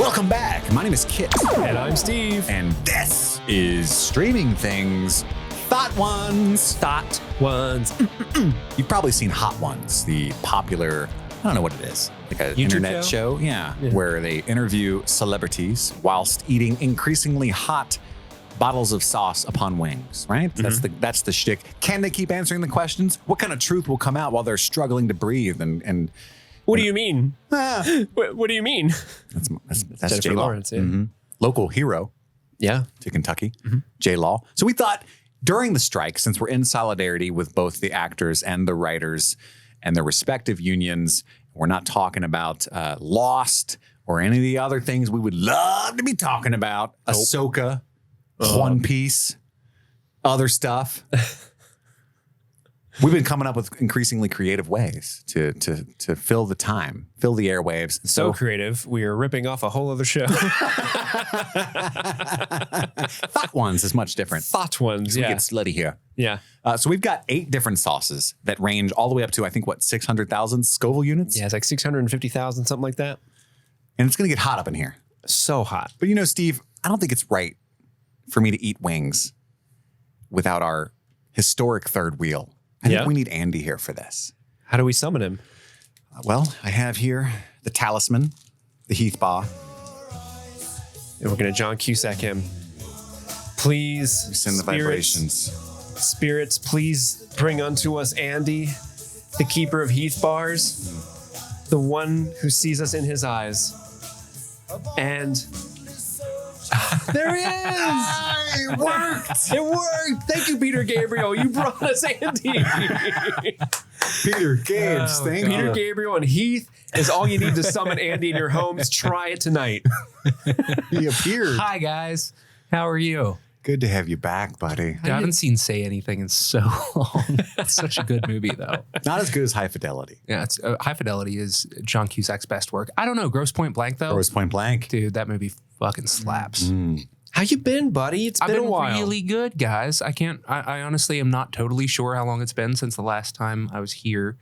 Welcome back. My name is Kit. And I'm Steve. And this is Streaming Things, THOT Ones. THOT Ones. You've probably seen Hot Ones, the popular, I don't know what it is, like an YouTube internet show? Yeah, where they interview celebrities whilst eating increasingly hot bottles of sauce upon wings, right? That's the shtick. Can they keep answering the questions? What kind of truth will come out while they're struggling to breathe? And what do you mean? What do you mean? That's Jennifer Lawrence, yeah. Local hero. Yeah. To Kentucky, J-Law. So we thought during the strike, since we're in solidarity with both the actors and the writers and their respective unions, we're not talking about Lost or any of the other things we would love to be talking about. Ahsoka, One Piece, other stuff. We've been coming up with increasingly creative ways to fill the time, fill the airwaves. So creative, we are ripping off a whole other show. THOT Ones is much different. THOT Ones, We get slutty here. Yeah. So we've got 8 different sauces that range all the way up to, I think, 600,000 Scoville units? Yeah, it's like 650,000, something like that. And it's going to get hot up in here. So hot. But you know, Steve, I don't think it's right for me to eat wings without our historic third wheel. I think we need Andy here for this. How do we summon him? Well, I have here the talisman, the Heath Bar. And we're going to John Cusack him. Please, We send the vibrations. Spirits, please bring unto us Andy, the keeper of Heath Bars, the one who sees us in his eyes. And there he is! It worked! It worked! Thank you, Peter Gabriel. You brought us Andy. Peter Gabes, thank you. Peter Gabriel and Heath is all you need to summon Andy in your homes. Try it tonight. He appeared. Hi, guys. How are you? Good to have you back, buddy. I haven't seen Say Anything in so long. It's such a good movie, though. Not as good as High Fidelity. Yeah, it's High Fidelity is John Cusack's best work. I don't know. Gross Point Blank, though. Gross Point Blank. Dude, that movie fucking slaps. How you been, buddy? It's been a while. I've been really good, guys. I honestly am not totally sure how long it's been since the last time I was here.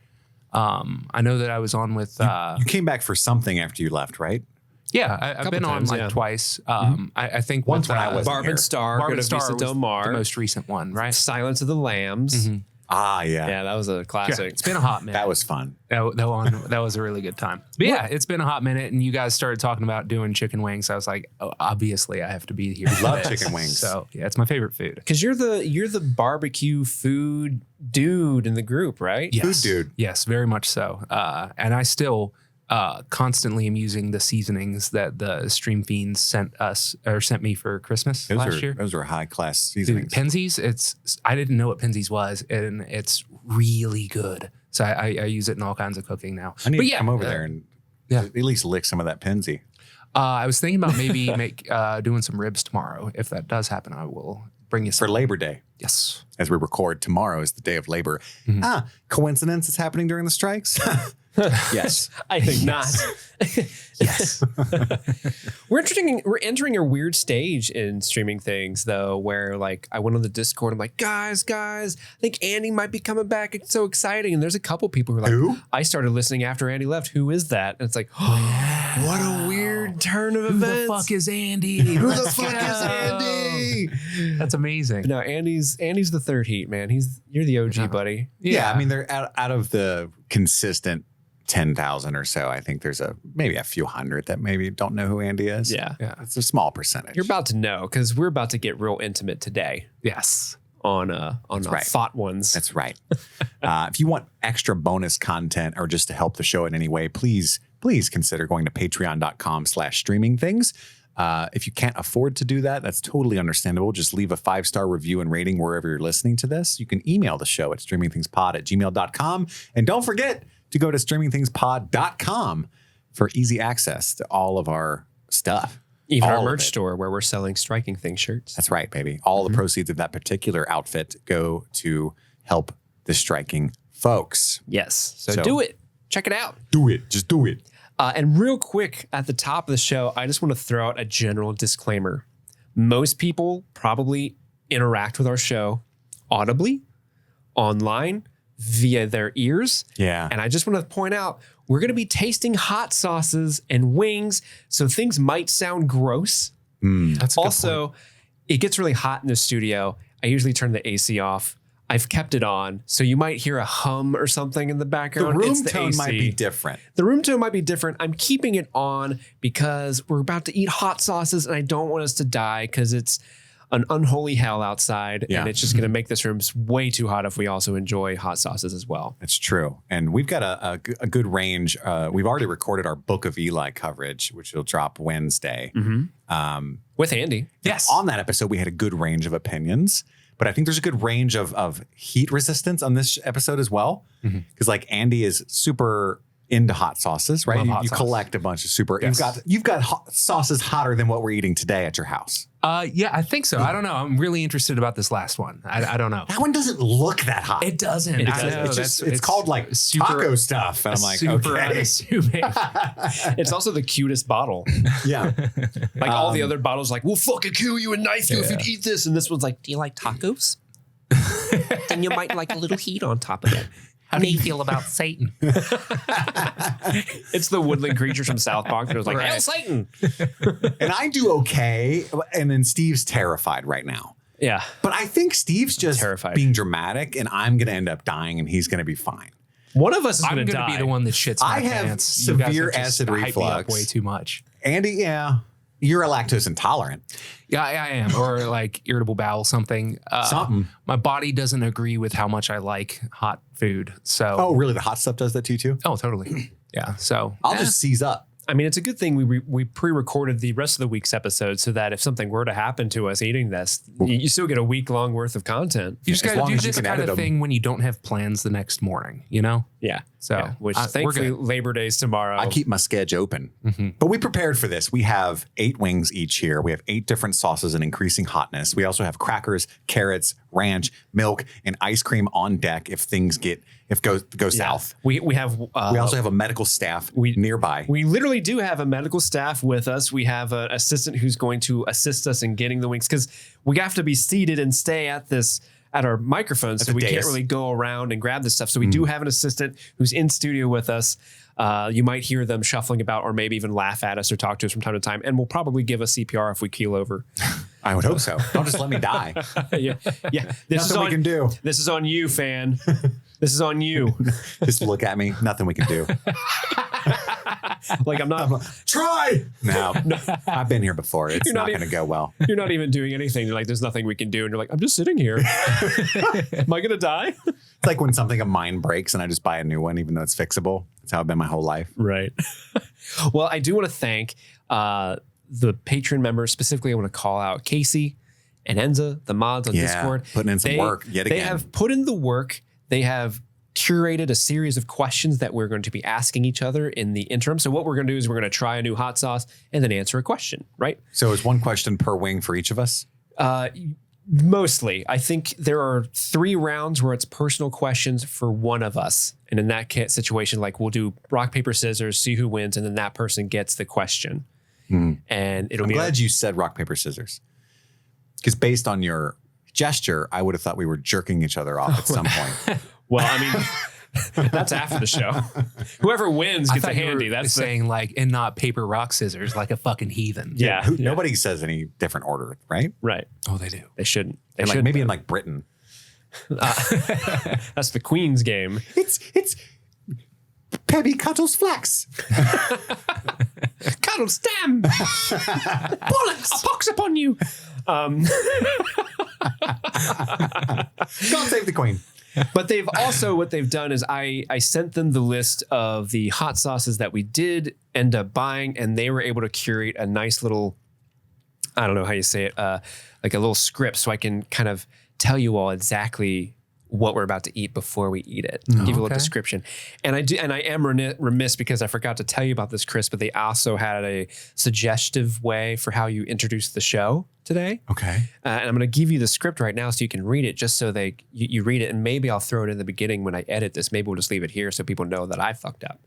I know that I was on with... You came back for something after you left, right? Yeah, I've been times, on twice. I think Once when I was Barb and Star, Barb Good and of Star Vista was Del Mar, the most recent one, right? Silence of the Lambs. Ah, yeah. Yeah, that was a Yeah, classic. it's been a hot minute. That was fun. That was a really good time. But yeah, it's been a hot minute, and you guys started talking about doing chicken wings. I was like, oh, obviously, I have to be here. for Love this. chicken wings. So yeah, it's my favorite food. Because you're the barbecue food dude in the group, right? Yes. Food dude. Yes, very much so. And I still constantly am using the seasonings that the Stream Fiends sent me for Christmas last year. Those were high class Dude, seasonings. Penzies, I didn't know what Penzies was, and it's really good. So I use it in all kinds of cooking now. I need to come over there and at least lick some of that Penzi. I was thinking about maybe doing some ribs tomorrow. If that does happen, I will bring you some. For Labor Day. Yes. As we record, tomorrow is the day of labor. Coincidence it's happening during the strikes? Yes. I think not. Yes. We're entering a weird stage in Streaming Things, though, where like I went on the Discord. I'm like, guys, I think Andy might be coming back. It's so exciting. And there's a couple people who are like, Who? I started listening after Andy left. Who is that? And it's like, oh, what a weird turn of events. Who the fuck is Andy? Who the fuck is Andy? That's amazing. No, Andy's the third heat, man. You're the OG, buddy. Yeah, I mean, they're out of the consistent 10,000 or so. I think there's maybe a few hundred that maybe don't know who Andy is. Yeah. It's a small percentage. You're about to know because we're about to get real intimate today Yes. on right. THOT Ones. That's right. If you want extra bonus content or just to help the show in any way, please consider going to patreon.com/streamingthings. If you can't afford to do that, that's totally understandable. Just leave a 5-star review and rating wherever you're listening to this. You can email the show at streamingthingspod@gmail.com. And don't forget to go to streamingthingspod.com for easy access to all of our stuff. Even all our merch store where we're selling Striking Things shirts. That's right, baby. All the proceeds of that particular outfit go to help the striking folks. Yes. So do it. Check it out. Do it. Just do it. And real quick, at the top of the show, I just want to throw out a general disclaimer. Most people probably interact with our show audibly, online, via their ears. Yeah. And I just want to point out, we're going to be tasting hot sauces and wings, so things might sound gross. That's a good Also, it gets really hot in the studio. I usually turn the AC off. I've kept it on, so you might hear a hum or something in the background. The room It's the tone AC. might be different. The room tone might be different. I'm keeping it on because we're about to eat hot sauces, and I don't want us to die because it's an unholy hell outside, Yeah. and it's just going to make this room way too hot if we also enjoy hot sauces as well. It's true. And we've got a good range. We've already recorded our Book of Eli coverage, which will drop Wednesday. With Andy. Yes. On that episode, we had a good range of opinions, but I think there's a good range of heat resistance on this episode as well. Because like Andy is super into hot sauces, right? Love hot You sauce. collect a bunch of super. Yes. You've got hot sauces hotter than what we're eating today at your house. Yeah, I think so. I don't know. I'm really interested about this last one. I don't know. That one doesn't look that hot. It doesn't. It I doesn't. know, It's just that's- it's called like super- taco stuff, and I'm like, super okay, unassuming. It's also the cutest bottle. yeah. Like all the other bottles, like, we'll fucking kill you and knife you if you eat this. And this one's like, do you like tacos? Then you might like a little heat on top of it. How do you feel about Satan? It's the woodland creatures from South Park. It was like, Right. Hail Satan. And I do okay, and then Steve's terrified right now. Yeah. But I think Steve's just Terrified. being dramatic, and I'm going to end up dying, and he's going to be fine. One of us is I'm going going to to die. be the one that shits my I have pants. You guys severe have just acid hyped me up reflux. way too much. Andy, yeah, you're a lactose intolerant. Yeah, I am. Or like irritable bowel, something. Something. My body doesn't agree with how much I like hot food. So, Oh, really? The hot stuff does that to you too? oh totally. Yeah. So I'll just seize up. I mean, it's a good thing we pre-recorded the rest of the week's episode so that if something were to happen to us eating this, you still get a week-long worth of content. you just As got to long do as you this can kind edit of 'em. thing when you don't have plans the next morning, you know? Yeah. So, Yeah, which we're thankfully good. Labor Day's tomorrow. I keep my sketch open. But we prepared for this. We have 8 wings each here. We have 8 different sauces and increasing hotness. We also have crackers, carrots, ranch, milk, and ice cream on deck if things go south. We have We also have a medical staff nearby. we literally do have a medical staff with us. We have an assistant who's going to assist us in getting the wings because we have to be seated and stay at our microphones, so the we can't dais. really go around and grab this stuff. So we do have an assistant who's in studio with us. You might hear them shuffling about or maybe even laugh at us or talk to us from time to time, and will probably give us CPR if we keel over. I would hope so. Don't just let me die. yeah. This Nothing we can do. This is on you, fan. This is on you. Just look at me. Nothing we can do. Like I'm not. Try. No, I've been here before. It's You're not not going to go well. You're not even doing anything. You're like, there's nothing we can do, and you're like, I'm just sitting here. Am I gonna die? It's like when something of mine breaks and I just buy a new one, even though it's fixable. That's how I've been my whole life. Right. Well, I do want to thank the patron members. Specifically, I want to call out Casey and Enza, the mods on Discord. Putting in some work yet They again. have put in the work. They have curated a series of questions that we're going to be asking each other in the interim. So what we're going to do is we're going to try a new hot sauce and then answer a question, right? So it's one question per wing for each of us? Mostly. I think there are 3 rounds where it's personal questions for one of us. And in that situation, like we'll do rock, paper, scissors, see who wins, and then that person gets the question. And it'll I'm be glad you said rock, paper, scissors. Because based on your gesture, I would have thought we were jerking each other off at some point. well, I mean, that's after the show. Whoever wins I gets a thought you handy. were That's saying like, and not paper, rock, scissors, like a fucking heathen. yeah. Nobody says any different order, right? Right. Oh, they do. They shouldn't. They And like shouldn't. maybe in like Britain. That's the Queen's game. It's Pebby Cuttle's flax. Cuddle stem. Bollocks. A pox upon you. God save the Queen. But they've also, what they've done is I sent them the list of the hot sauces that we did end up buying, and they were able to curate a nice little, I don't know how you say it, like a little script so I can kind of tell you all exactly what we're about to eat before we eat it. Give you a little description. And I am remiss because I forgot to tell you about this, Chris, but they also had a suggestive way for how you introduce the show today. Okay. And I'm going to give you the script right now so you can read it just so you read it. And maybe I'll throw it in the beginning when I edit this. Maybe we'll just leave it here so people know that I fucked up.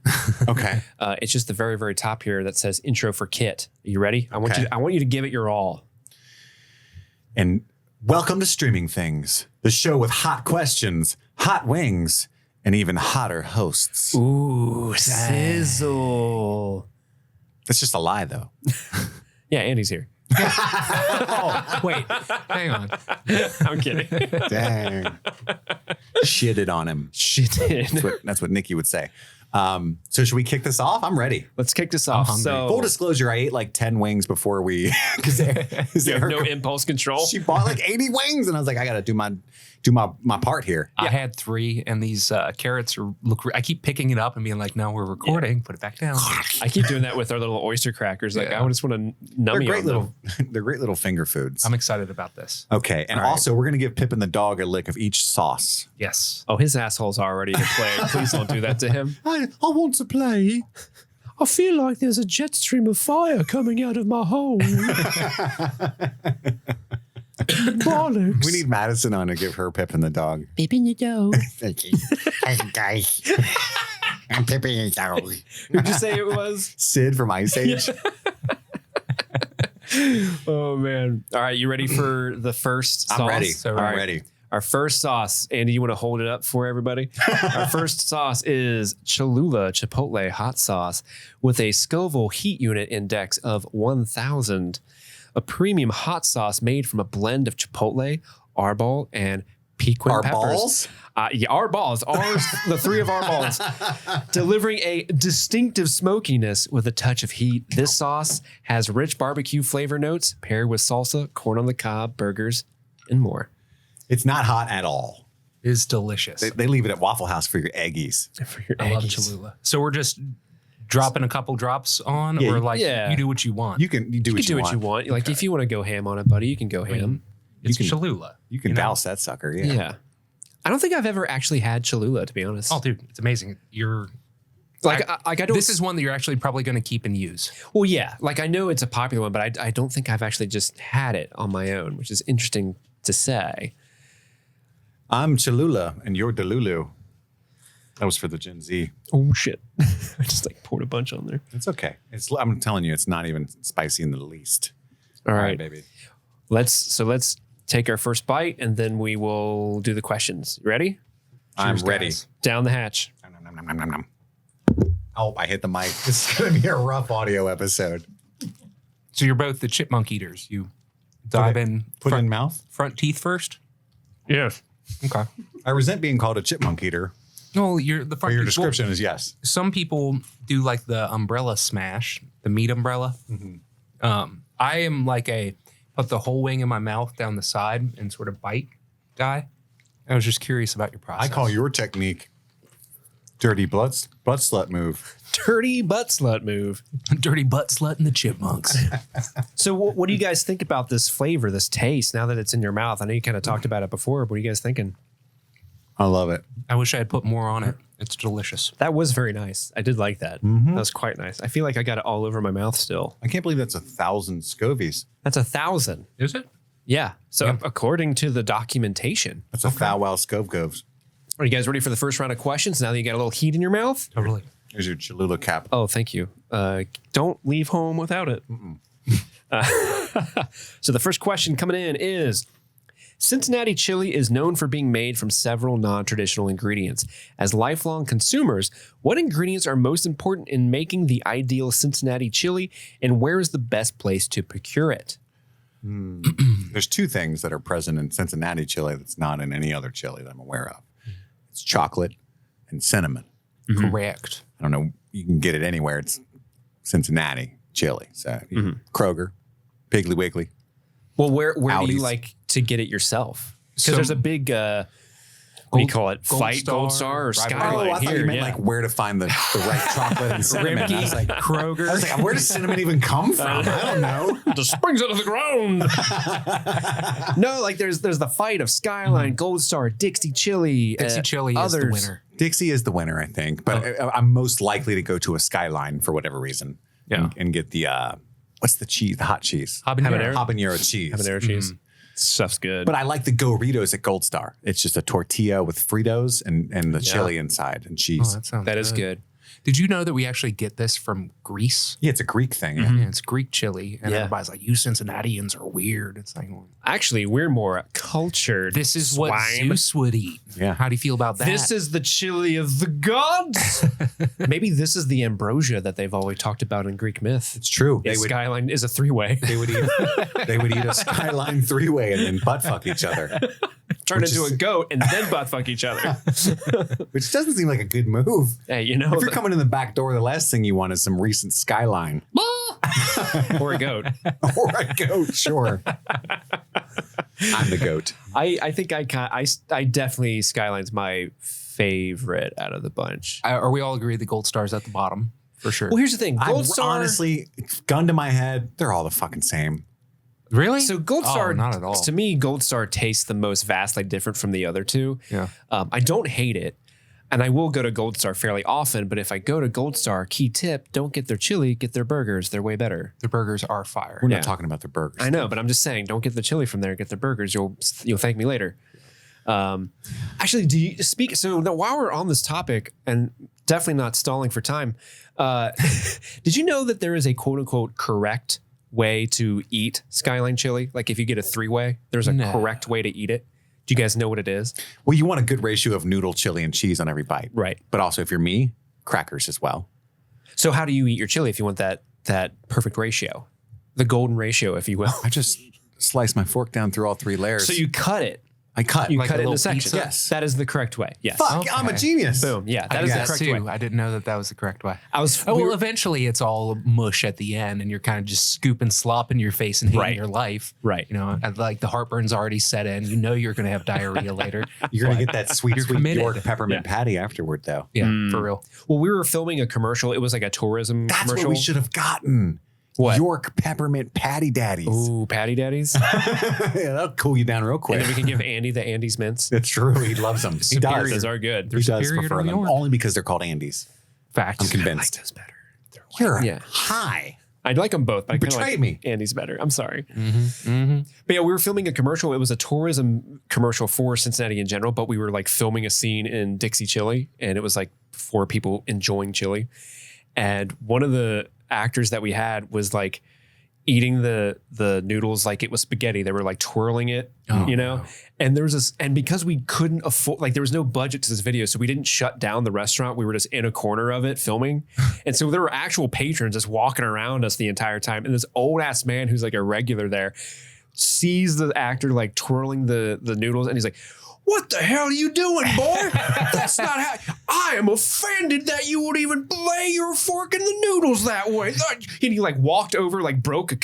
Okay. It's just the very, very top here that says intro for Kit. Are you ready? I Okay. want you to give it your all. And welcome to Streaming Things, the show with hot questions, hot wings, and even hotter hosts. Ooh, sizzle. That's just a lie, though. Yeah, Andy's here. Oh, wait. Hang on. I'm kidding. Dang. Shitted on him. She did. That's what Nikki would say. So should we kick this off? I'm ready. Let's kick this off. So, Full disclosure, I ate like 10 wings before we... you have no impulse control? She bought like 80 wings, and I was like, I got to do my part here. I had 3, and these carrots I keep picking it up and being like, no, we're recording. Put it back down. I keep doing that with our little oyster crackers. Like, I just want to numb me on them. They're great little finger foods. I'm excited about this. Okay, and also we're going to give Pippin the dog a lick of each sauce. Yes. Oh, his asshole's already to play. Please don't do that to him. I want to play. I feel like there's a jet stream of fire coming out of my hole. Bollocks. We need Madison on to give her Pippin the dog. Pippin the dog. Thank you. Hey, guys. I'm Pippin the dog. Who'd you say it was? Sid from Ice Age. Oh, man. All right, you ready for the first sauce? I'm ready. I'm ready. Our first sauce, Andy, you want to hold it up for everybody? Our first sauce is Cholula Chipotle Hot Sauce with a Scoville Heat Unit Index of 1,000. A premium hot sauce made from a blend of chipotle, arbol, and piquin peppers. Balls? Yeah, our balls. Ours, the 3 of our balls. Delivering a distinctive smokiness with a touch of heat. This sauce has rich barbecue flavor notes paired with salsa, corn on the cob, burgers, and more. It's not hot at all. It is delicious. They leave it at Waffle House for your eggies. For your I love eggies. Cholula. So we're just dropping a couple drops on, Yeah, or like yeah. you do what you want. You can do what you want. Like if you want to go ham on it, buddy, you can go ham. It's you can- Cholula. You can know? douse that sucker. Yeah. Yeah. I don't think I've ever actually had Cholula, to be honest. Oh, dude, it's amazing. I don't. This is one that you're actually probably going to keep and use. Well, yeah. Like I know it's a popular one, but I don't think I've actually just had it on my own, which is interesting to say. I'm Cholula and you're Delulu. That was for the Gen Z. Oh shit! I just like poured a bunch on there. It's okay. I'm telling you, it's not even spicy in the least. All right, baby. Let's take our first bite and then we will do the questions. You ready? I'm Cheers, ready. guys. Down the hatch. Nom, nom, nom, nom, nom. Oh, I hit the mic. This is going to be a rough audio episode. So you're both the chipmunk eaters. You dive in. Put it in mouth. Front teeth first. Yes. Okay. I resent being called a chipmunk eater. No, you're the Or front. your teeth. description is yes. Some people do like the umbrella smash, the meat umbrella. I am like put the whole wing in my mouth down the side and sort of bite guy. I was just curious about your process. I call your technique dirty butt slut move. Dirty butt slut move. dirty butt slut and the chipmunks. So what do you guys think about this flavor, this taste, now that it's in your mouth? I know you kind of talked about it before. What are you guys thinking? I love it. I wish I had put more on it. It's delicious. That was very nice. I did like that. That was quite nice. I feel like I got it all over my mouth still. I can't believe that's 1,000 Scovies. That's 1,000. Is it? Yeah. So Yeah. according to the documentation. That's a foul wow Scove Goves. Are you guys ready for the first round of questions? Now that you got a little heat in your mouth? Totally. There's your Cholula cap. Oh, thank you. Don't leave home without it. So the first question coming in is, Cincinnati chili is known for being made from several non-traditional ingredients. As lifelong consumers, what ingredients are most important in making the ideal Cincinnati chili, and where is the best place to procure it? There's 2 things that are present in Cincinnati chili that's not in any other chili that I'm aware of. It's chocolate and cinnamon. Correct. I don't know. You can get it anywhere. It's Cincinnati chili. So Kroger, Piggly Wiggly. Well, where do you Aldi's. like to get it yourself? Because So- there's a big, what do you call it? Gold Fight Star, Gold Star or right, Skyline Oh, I thought here. you meant like where to find the right chocolate and cinnamon. I was like, Kroger. I was like, where does cinnamon even come from? I don't know. Just springs out of the ground. No, like there's the fight of Skyline, Gold Star, Dixie Chili. Dixie chili is others. the winner. Dixie is the winner, I think. But I'm most likely to go to a Skyline for whatever reason. Yeah. And get the, what's the cheese? The hot cheese. Habanero. Habanero cheese. Habanero cheese. Stuff's good. But I like the Doritos at Gold Star. It's just a tortilla with Fritos and the chili inside and cheese. Oh, that sounds that is good. good. Did you know that we actually get this from Greece? Yeah, it's a Greek thing. Yeah, it's Greek chili. And Yeah. everybody's like, you Cincinnatians are weird. It's like, well, Actually, we're more cultured. this is what swine. Zeus would eat. Yeah. How do you feel about that? This is the chili of the gods. Maybe this is the ambrosia that they've always talked about in Greek myth. It's true. Yeah, Skyline is a three-way. They would eat a skyline 3-way and then butt fuck each other, Turn into a goat and then butt fuck each other. which doesn't seem like a good move. Hey, you know, If you're coming in the back door, the last thing you want is some recent skyline or a goat. or a goat. Sure, I'm the goat. I think I definitely Skyline's my favorite out of the bunch. Are we all agree the gold star's at the bottom? For sure. Well, here's the thing. Gold Star. Honestly, gun to my head, they're all the fucking same. Really? So Gold Star, not at all. to me, Gold Star tastes the most vastly different from the other two. Yeah. I don't hate it. And I will go to Gold Star fairly often, but if I go to Gold Star, key tip, don't get their chili, get their burgers. They're way better. The burgers are fire. We're Yeah. not talking about the burgers. I know, but I'm just saying, don't get the chili from there, get their burgers. You'll thank me later. Actually, do you speak? So now, while we're on this topic, and definitely not stalling for time, did you know that there is a quote unquote correct way to eat Skyline chili? Like if you get a 3-way, there's a No. correct way to eat it. Do you guys know what it is? Well, you want a good ratio of noodle, chili, and cheese on every bite. Right. But also, if you're me, crackers as well. So how do you eat your chili if you want that perfect ratio, the golden ratio, if you will? I just slice my fork down through all 3 layers. So you cut it. I cut. You Like cut a it into little sections. pizza? Yes. That is the correct way. Yes. Fuck, Okay. I'm a genius. Boom. Yeah, that I is did the that correct too. way. I didn't know that that was the correct way. I was. Oh, well, eventually it's all mush at the end and you're kind of just scooping slop in your face and hating Right. your life. Right. You know, and like the heartburn's already set in. You know you're going to have diarrhea later. You're going to get that sweet, You're sweet committed. York peppermint patty afterward, though. Yeah, for real. Well, we were filming a commercial. It was like a tourism That's commercial. what we should have gotten. What? York peppermint patty daddies. Ooh, patty daddies. Yeah, that'll cool you down real quick. And then we can give Andy the Andy's mints. That's true. He loves them. He does. Those are good. He does superior prefer to them York. only because they're called Andes. Facts. I'm convinced. those better. You're Yeah. high. I like them both, but I kinda betrayed like me. Andy's better. I'm sorry. But yeah, we were filming a commercial. It was a tourism commercial for Cincinnati in general, but we were like filming a scene in Dixie Chili, and it was like 4 people enjoying chili. And one of the actors that we had was like eating the noodles like it was spaghetti. They were like twirling it, you know? And there was this, and because we couldn't afford, like there was no budget to this video, so we didn't shut down the restaurant. We were just in a corner of it filming. And so there were actual patrons just walking around us the entire time. And this old ass man who's like a regular there sees the actor like twirling the noodles, and he's like, "What the hell are you doing, boy? That's not how. I am offended that you would even lay your fork in the noodles that way." And he like walked over, like broke a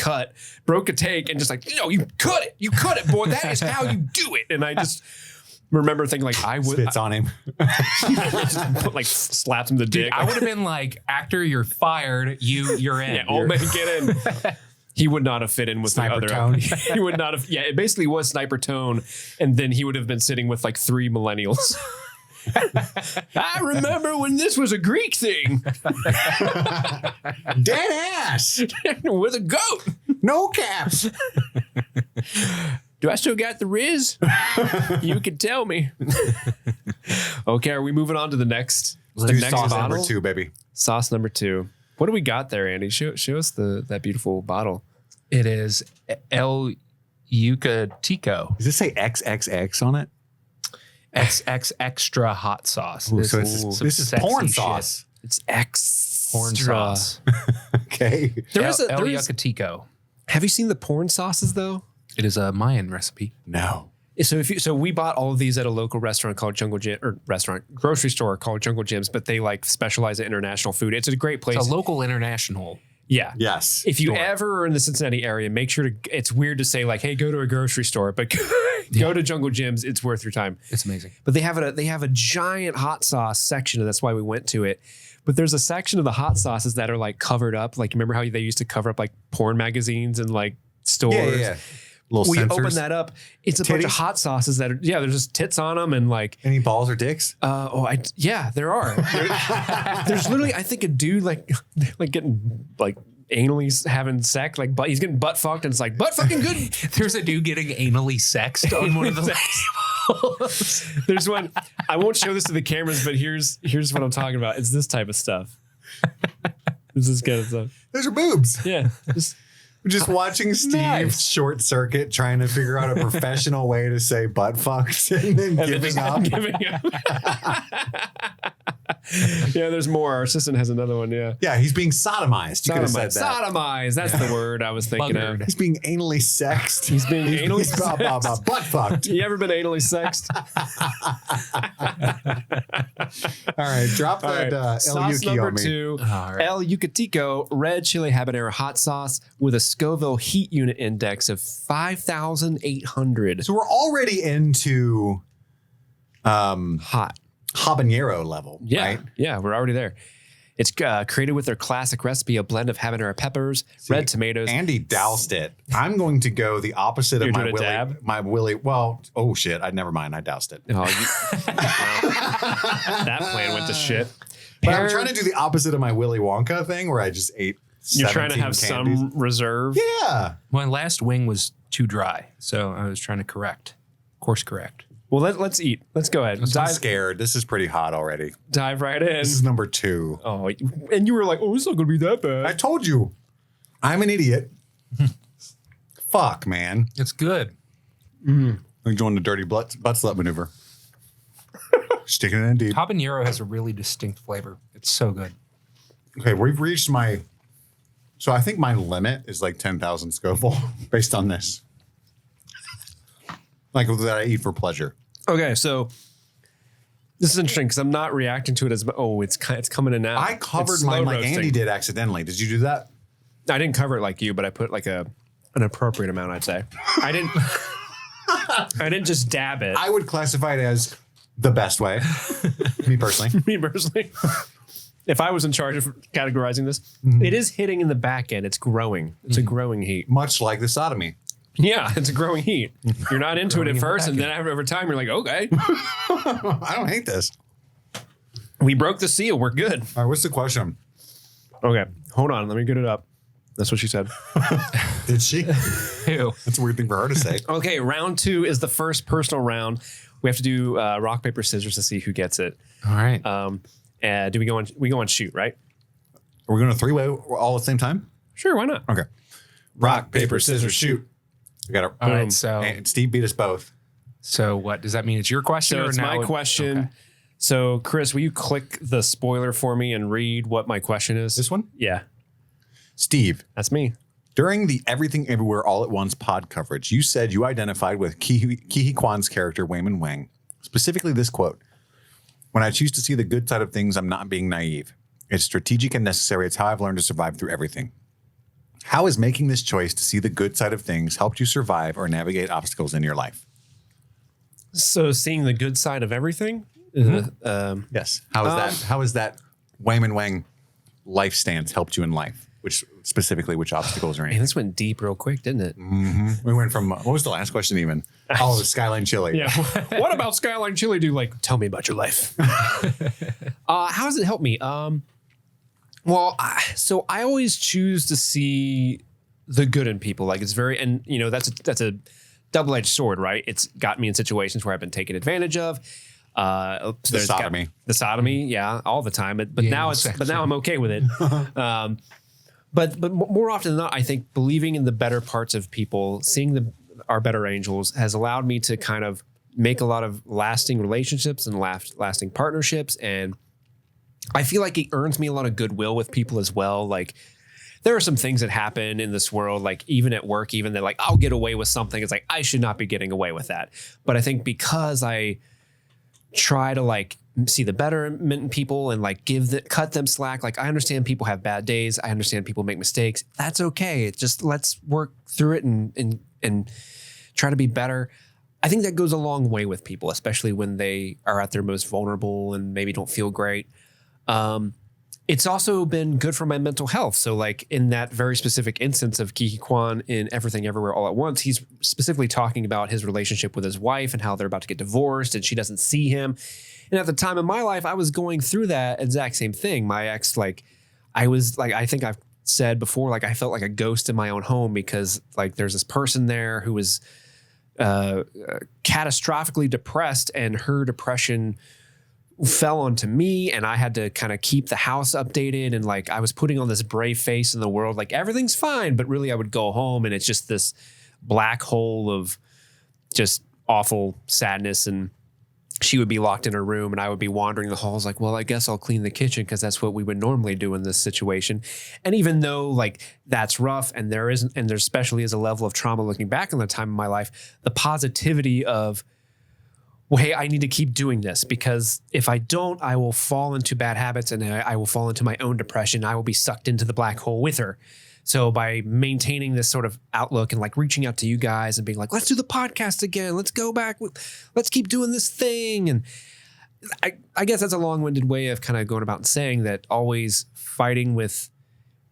take, and just like, you cut it, boy. That is how you do it. And I just remember thinking like, I would Spits on him. just like slapped him the dick. I would have been like, actor, you're fired. You're in. Yeah, old man, get in. He would not have fit in with Sniper the tone. other. He would not have. Yeah, it basically was Sniper Tone, and then he would have been sitting with like 3 millennials. I remember when this was a Greek thing Dead ass. with a goat. No caps. Do I still got the Riz? You can tell me. Okay, are we moving on to the next? Do next sauce bottle? number 2, baby. Sauce number 2. What do we got there, Andy? Show us that beautiful bottle. It is El Yucateco. Does it say XXX on it? XX extra hot sauce. Ooh, so this is sexy porn shit. sauce. It's X Porn sauce. Okay. There is El Yucateco. Have you seen the porn sauces though? It is a Mayan recipe. No. So we bought all of these at a local restaurant called Jungle Gym, or grocery store called Jungle Gyms, but they like specialize in international food. It's a great place. It's a local international. Yeah. Yes. If you store. ever are in the Cincinnati area, make sure to, it's weird to say like, hey, go to a grocery store, but go to Jungle Gyms. It's worth your time. It's amazing. But they have a giant hot sauce section, and that's why we went to it. But there's a section of the hot sauces that are like covered up. Like, remember how they used to cover up like porn magazines and like stores? Yeah. Little We sensors. open that up. It's a bunch of Titties? hot sauces that are, there's just tits on them and like, Any balls or dicks? there are. There's literally, I think, a dude like getting like anally having sex, like he's getting butt fucked, and it's like butt fucking good. There's a dude getting anally sexed on one of the There's one. I won't show this to the cameras, but here's what I'm talking about. It's this type of stuff. It's this kind of stuff. Those are boobs. Yeah. Just watching Steve Nice. short circuit trying to figure out a professional way to say butt fucks and then giving up. Giving up. Yeah, there's more. Our assistant has another one. Yeah. Yeah, he's being sodomized. You could have said that. Sodomized. That's the word I was thinking of. Buggered. He's being anally sexed. He's being anally He's sexed. butt fucked. You ever been anally sexed? All right, drop All that right. El Sauce Yuki number on me. 2, All right. El Yucateco red chili habanero hot sauce with a Scoville heat unit index of 5,800. So we're already into Hot. habanero level, Yeah. right? Yeah, we're already there. It's created with their classic recipe, a blend of habanero peppers, red tomatoes. Andy doused it. I'm going to go the opposite You're of my doing a Willy. dab? My Willy. Well, oh shit! Never mind. I doused it. Oh, that plan went to shit. But I'm trying to do the opposite of my Willy Wonka thing, where I just ate. You're trying to have 17 candies. some reserve. Yeah. My last wing was too dry, so I was trying to course correct. Well, let's eat. Let's go ahead. I'm Dive scared. This is pretty hot already. right in. This is number 2. Oh, and you were like, "Oh, it's not gonna be that bad." I told you, I'm an idiot. Fuck, man. It's good. I'm doing the dirty butt slut maneuver. Sticking it in deep. Habanero has a really distinct flavor. It's so good. Okay, we've reached my. So I think my limit is like 10,000 Scoville based on this. Like that I eat for pleasure. Okay, so this is interesting because I'm not reacting to it as it's coming in now. I covered It's mine slow like roasting. Andy did accidentally. Did you do that? I didn't cover it like you, but I put like an appropriate amount. I'd say I didn't. I didn't just dab it. I would classify it as the best way. Me personally. Me personally, if I was in charge of categorizing this, it is hitting in the back end. It's growing. It's a growing heat. Much like the sodomy. Yeah, it's a growing heat. You're not into it Growing at in the first, back and then over time, you're like, okay, I don't hate this. we broke the seal. We're good. All right, what's the question? Okay, hold on. Let me get it up. That's what she said. Did she? Ew. That's a weird thing for her to say. Okay, round 2 is the first personal round. We have to do rock, paper, scissors to see who gets it. All right. Do we go on? We go on shoot, right? Are we going to 3-way all at the same time? Sure, why not? Okay. Rock, paper, scissors, shoot. We got All to. right. So Steve beat us both. what does that mean? It's your question, So or it's now my question. Okay. So, Chris, will you click the spoiler for me and read what my question is? This one? Yeah, Steve, that's me. during the Everything Everywhere All at Once pod coverage, you said you identified with Ke Kwan's character, Wayman Wang. Specifically this quote: "When I choose to see the good side of things, I'm not being naive. It's strategic and necessary. It's how I've learned to survive through everything." How has making this choice to see the good side of things helped you survive or navigate obstacles in your life? So, seeing the good side of everything. Yes. How has that Wayman Wang life stance helped you in life? Which obstacles or Man, anything? this went deep real quick, didn't it? We went from what was the last question even? Oh, the Skyline Chili. Yeah. What about Skyline Chili? Do like tell me about your life. How has it helped me? Well, so I always choose to see the good in people. Like it's very, and you know, that's a double-edged sword, right? It's got me in situations where I've been taken advantage of. The sodomy. The sodomy, yeah, all the time. But now I'm okay with it. But more often than not, I think believing in the better parts of people, seeing our better angels, has allowed me to kind of make a lot of lasting relationships and lasting partnerships. And I feel like it earns me a lot of goodwill with people as well. Like there are some things that happen in this world, like even at work, even that like I'll get away with something. It's like I should not be getting away with that. But I think because I try to like see the betterment in people and like cut them slack. Like I understand people have bad days. I understand people make mistakes. That's okay. It's just let's work through it and try to be better. I think that goes a long way with people, especially when they are at their most vulnerable and maybe don't feel great. It's also been good for my mental health. So like in that very specific instance of Ke Kwan in Everything Everywhere All at Once, he's specifically talking about his relationship with his wife and how they're about to get divorced and she doesn't see him. And at the time in my life, I was going through that exact same thing. My ex, like I was like, I think I've said before, like I felt like a ghost in my own home because like there's this person there who was catastrophically depressed, and her depression fell onto me, and I had to kind of keep the house updated, and like I was putting on this brave face in the world, like everything's fine, but really I would go home and it's just this black hole of just awful sadness, and she would be locked in her room and I would be wandering the halls like, well, I guess I'll clean the kitchen because that's what we would normally do in this situation. And even though like that's rough and there especially is a level of trauma looking back on the time of my life, the positivity of, well, hey, I need to keep doing this because if I don't, I will fall into bad habits and I will fall into my own depression. I will be sucked into the black hole with her. So by maintaining this sort of outlook and like reaching out to you guys and being like, let's do the podcast again. Let's go back. Let's keep doing this thing. And I guess that's a long-winded way of kind of going about and saying that always fighting with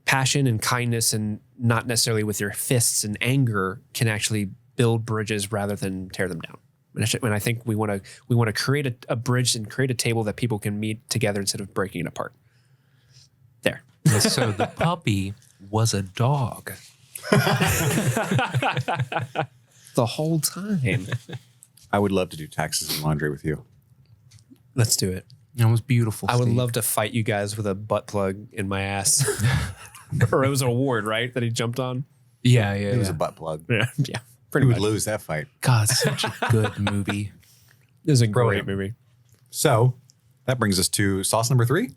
passion and kindness and not necessarily with your fists and anger can actually build bridges rather than tear them down. And I think we want to create a bridge and create a table that people can meet together instead of breaking it apart. There. So the puppy was a dog. The whole time. I would love to do taxes and laundry with you. Let's do it. It was beautiful. I would Steve. love to fight you guys with a butt plug in my ass. Or it was an award, right? That he jumped on? Yeah. It was a butt plug. Yeah. Pretty would lose that fight. God, such a good movie. It was a Brilliant. great movie. So that brings us to sauce number 3.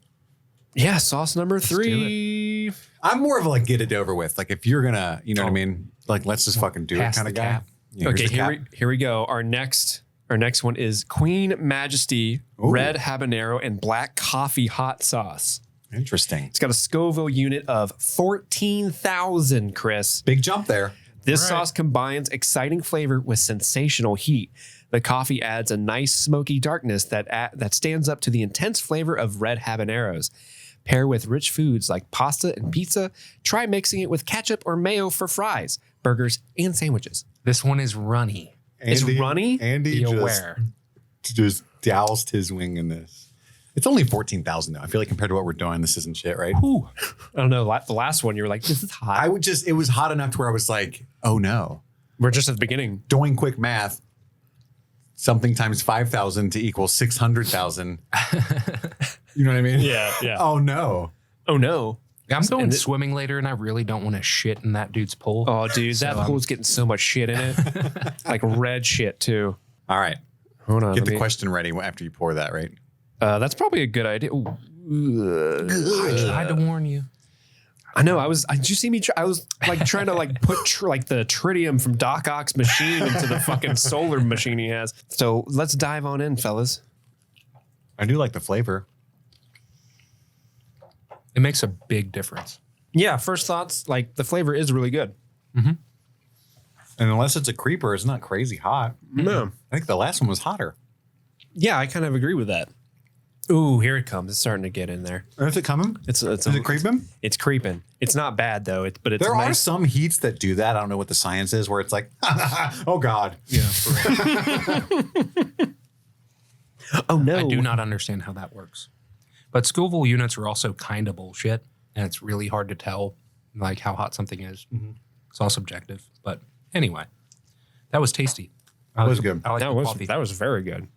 Yeah, sauce number 3. I'm more of a like get it over with. Like if you're gonna, you know what I mean? Like let's just fucking do it pass kind of the guy. cap. Yeah, Okay, here's the cap. here we go. Our next one is Queen Majesty Ooh. Red Habanero and Black Coffee Hot Sauce. Interesting. It's got a Scoville unit of 14,000, Chris. Big jump there. This Right. sauce combines exciting flavor with sensational heat. The coffee adds a nice smoky darkness that stands up to the intense flavor of red habaneros. Pair with rich foods like pasta and pizza. Try mixing it with ketchup or mayo for fries, burgers, and sandwiches. This one is runny. It's runny? Andy Be aware. just doused his wing in this. It's only 14,000 though. I feel like compared to what we're doing, this isn't shit, right? Ooh. I don't know. The last one, you were like, this is hot. It was hot enough to where I was like, oh no. We're just at the beginning. Doing quick math, something times 5,000 to equal 600,000. You know what I mean? Yeah. Oh no. Oh, no. I'm going And swimming later, and I really don't want to shit in that dude's pool. Oh, dude, that pool's getting so much shit in it. Like red shit, too. All right. Hold on. Get the question ready after you pour that, right? That's probably a good idea. Ooh. I tried to warn you. I know. Did you see me? I was like trying to like put like the tritium from Doc Ock's machine into the fucking solar machine he has. So let's dive on in, fellas. I do like the flavor. It makes a big difference. Yeah. First thoughts, like the flavor is really good. And unless it's a creeper, it's not crazy hot. No. I think the last one was hotter. Yeah, I kind of agree with that. Ooh, here it comes. It's starting to get in there. Is it coming? It's Is it creeping? It's creeping. It's not bad though. But it's There are nice. some heats that do that. I don't know what the science is, where it's like, oh God. Yeah. Oh no. I do not understand how that works. But Scoville units are also kind of bullshit, and it's really hard to tell like how hot something is. It's all subjective. But anyway, that was tasty. That was good. I like the coffee. That was very good.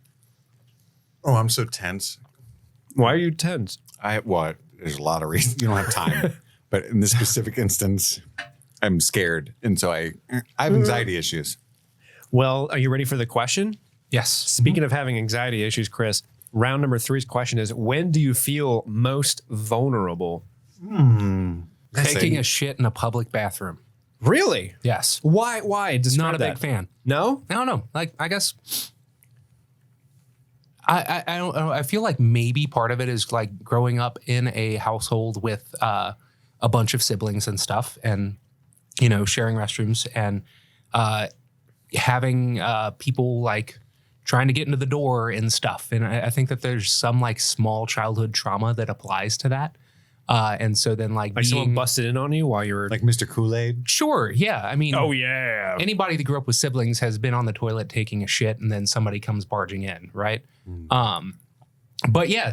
Oh, I'm so tense. Why are you tense? There's a lot of reasons. You don't have time. But in this specific instance, I'm scared. And so I have anxiety issues. Well, are you ready for the question? Yes. Speaking of having anxiety issues, Chris, round number 3's question is, when do you feel most vulnerable? Taking a shit in a public bathroom. Really? Yes. Why? Describe Not a that. big fan. No? I don't know. Like, I guess I don't know. I feel like maybe part of it is like growing up in a household with a bunch of siblings and stuff, and you know, sharing restrooms and having people like trying to get into the door and stuff. And I think that there's some like small childhood trauma that applies to that. And so then like Someone busted in on you while you were Like Mr. Kool-Aid. sure. Yeah. I mean, oh yeah. anybody that grew up with siblings has been on the toilet taking a shit and then somebody comes barging in, right? But yeah,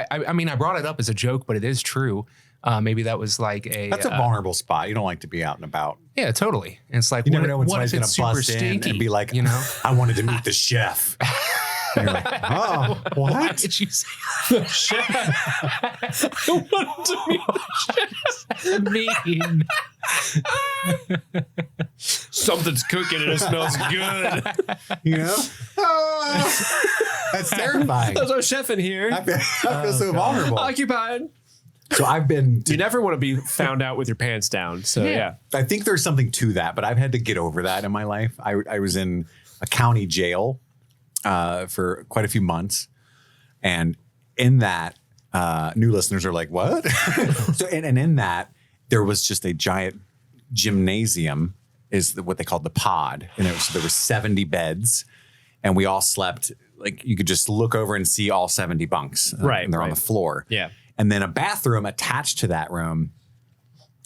I mean, I brought it up as a joke, but it is true. Maybe that was like That's a vulnerable spot. You don't like to be out and about. Yeah, totally. And it's like, You never know when what if somebody's it's going to super bust in stinky? and be like, you know, I wanted to meet the chef. And you're like, oh, why what? did you say the chef? I wanted to meet the chef. Mean. Something's cooking and it smells good. You know? That's terrifying. There's our chef in here. I feel so vulnerable. Occupied. So I've been You never want to be found out with your pants down. So yeah. I think there's something to that, but I've had to get over that in my life. I was in a county jail for quite a few months. And in that, new listeners are like, what? So, and in that, there was just a giant gymnasium, what they called the pod. And there were 70 beds. And we all slept, like you could just look over and see all 70 bunks. Right. And they're on the floor. Yeah. And then a bathroom attached to that room,